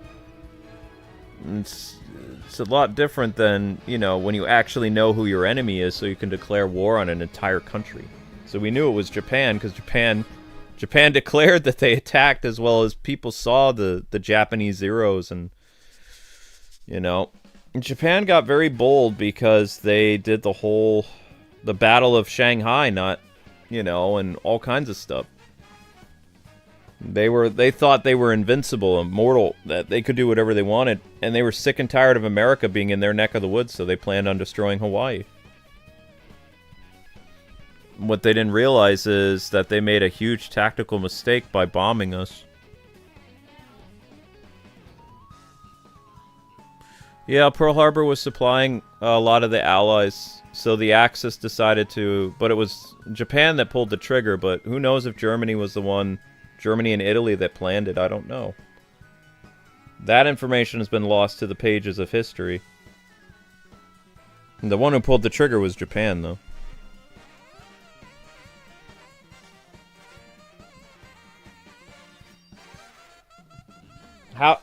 It's a lot different than, you know, when you actually know who your enemy is, so you can declare war on an entire country. So we knew it was Japan, because Japan declared that they attacked, as well as people saw the Japanese Zeros. And, you know, Japan got very bold because they did the Battle of Shanghai, not, you know, and all kinds of stuff. They thought they were invincible, immortal, that they could do whatever they wanted, and they were sick and tired of America being in their neck of the woods, so they planned on destroying Hawaii. What they didn't realize is that they made a huge tactical mistake by bombing us. Yeah, Pearl Harbor was supplying a lot of the Allies, so the Axis decided to... But it was Japan that pulled the trigger, but who knows if Germany was the one... Germany and Italy that planned it, I don't know. That information has been lost to the pages of history. And the one who pulled the trigger was Japan, though.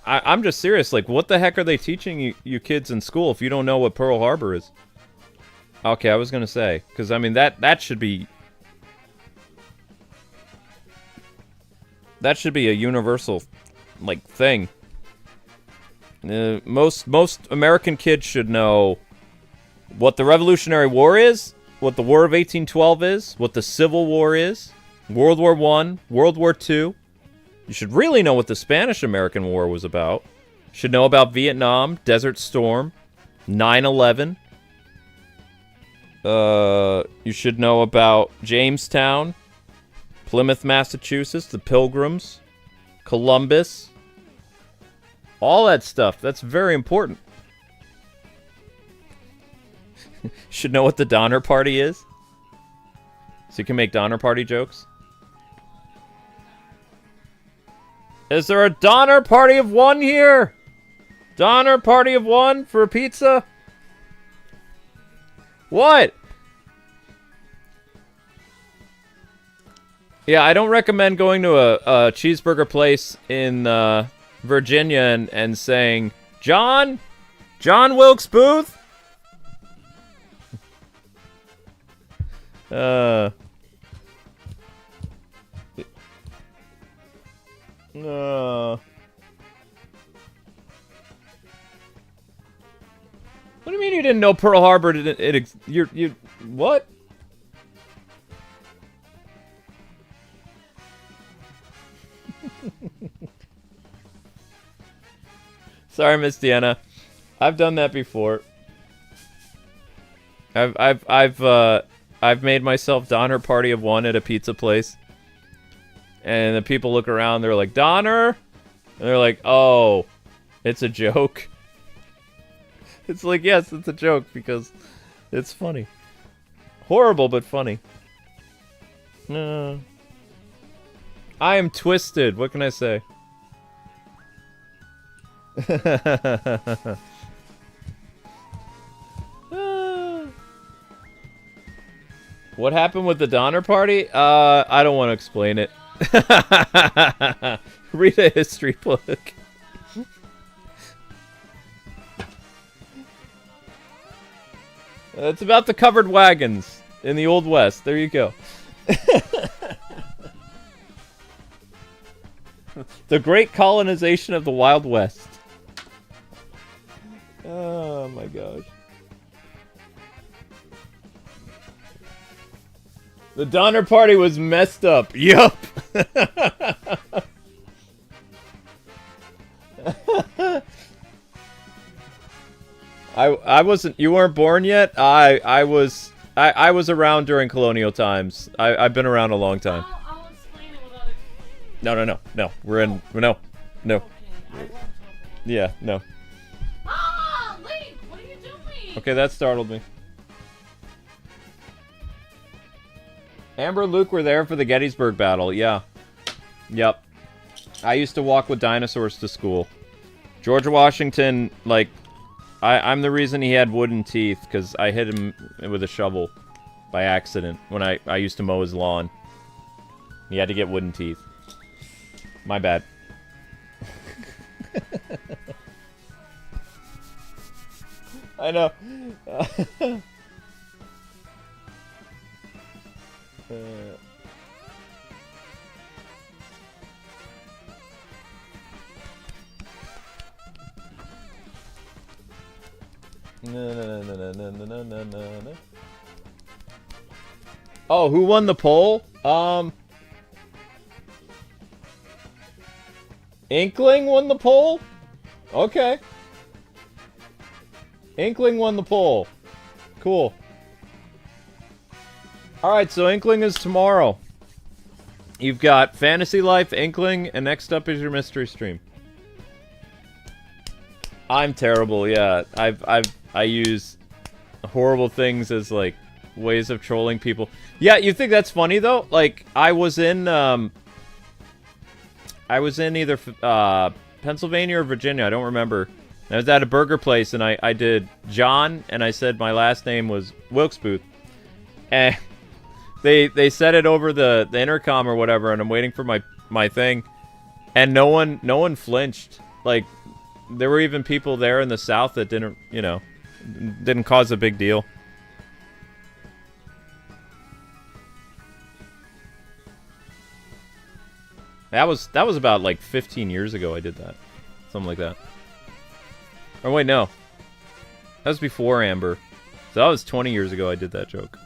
I'm just serious, like, what the heck are they teaching you kids in school if you don't know what Pearl Harbor is? Okay, I was gonna say, because, I mean, that should be... That should be a universal, like, thing. Most American kids should know what the Revolutionary War is what the War of 1812 is, what the Civil War is, World War I, World War II. You should really know what the Spanish-American War was about. You should know about Vietnam, Desert Storm, 9/11. You should know about Jamestown, Plymouth, Massachusetts, the Pilgrims, Columbus. All that stuff. That's very important. Should know what the Donner Party is. So you can make Donner Party jokes. Is there a Donner Party of one here? Donner Party of one for a pizza? What? Yeah, I don't recommend going to a cheeseburger place in Virginia and saying, John Wilkes Booth? What do you mean you didn't know Pearl Harbor? You what? Sorry, Miss Deanna. I've done that before. I've made myself Donner Party of one at a pizza place. And the people look around, they're like, Donner? And they're like, oh, it's a joke. It's like, yes, it's a joke because it's funny. Horrible, but funny. No. I am twisted. What can I say? What happened with the Donner Party? I don't want to explain it. Read a history book. It's about the covered wagons in the Old West. There you go. The great colonization of the Wild West. Oh my gosh. The Donner Party was messed up. Yup. I wasn't. You weren't born yet. I was around during colonial times. I've been around a long time. I'll explain it without it. No. We're in. No. Okay, Yeah. No. Ah, Link, what are you doing? Okay, that startled me. Amber and Luke were there for the Gettysburg battle. Yeah. Yep. I used to walk with dinosaurs to school. George Washington, like, I'm the reason he had wooden teeth, because I hit him with a shovel by accident when I used to mow his lawn. He had to get wooden teeth. My bad. I know. No. Oh, who won the poll? Inkling won the poll? Okay. Inkling won the poll. Cool. Alright, so Inkling is tomorrow. You've got Fantasy Life, Inkling, and next up is your mystery stream. I'm terrible, yeah. I use horrible things as, like, ways of trolling people. Yeah, you think that's funny, though? Like, I was in either Pennsylvania or Virginia, I don't remember. I was at a burger place, and I did John, and I said my last name was Wilkes Booth. And they said it over the intercom or whatever, and I'm waiting for my thing. And no one flinched. Like, there were even people there in the South that didn't, you know, didn't cause a big deal. That was about like 15 years ago I did that. Something like that. Or wait, no. That was before Amber. So that was 20 years ago I did that joke.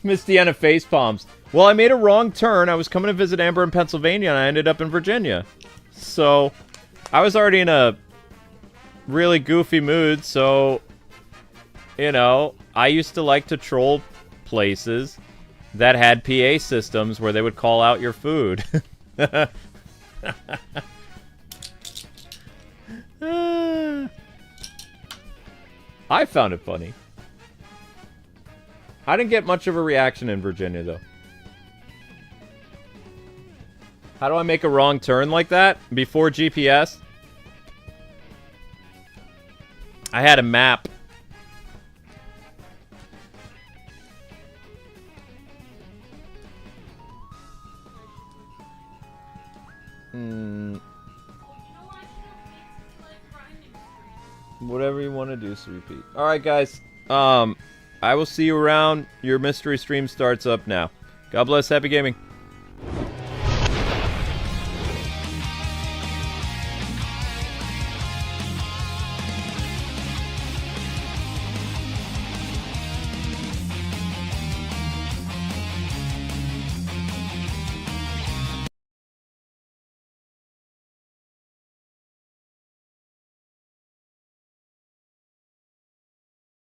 Miss Deanna face palms. Well, I made a wrong turn. I was coming to visit Amber in Pennsylvania, and I ended up in Virginia. So, I was already in a really goofy mood, so, you know, I used to like to troll places that had PA systems where they would call out your food. I found it funny. I didn't get much of a reaction in Virginia, though. How do I make a wrong turn like that? Before GPS? I had a map. Whatever you want to do, Sweet Pea. Alright, guys. I will see you around. Your mystery stream starts up now. God bless. Happy gaming.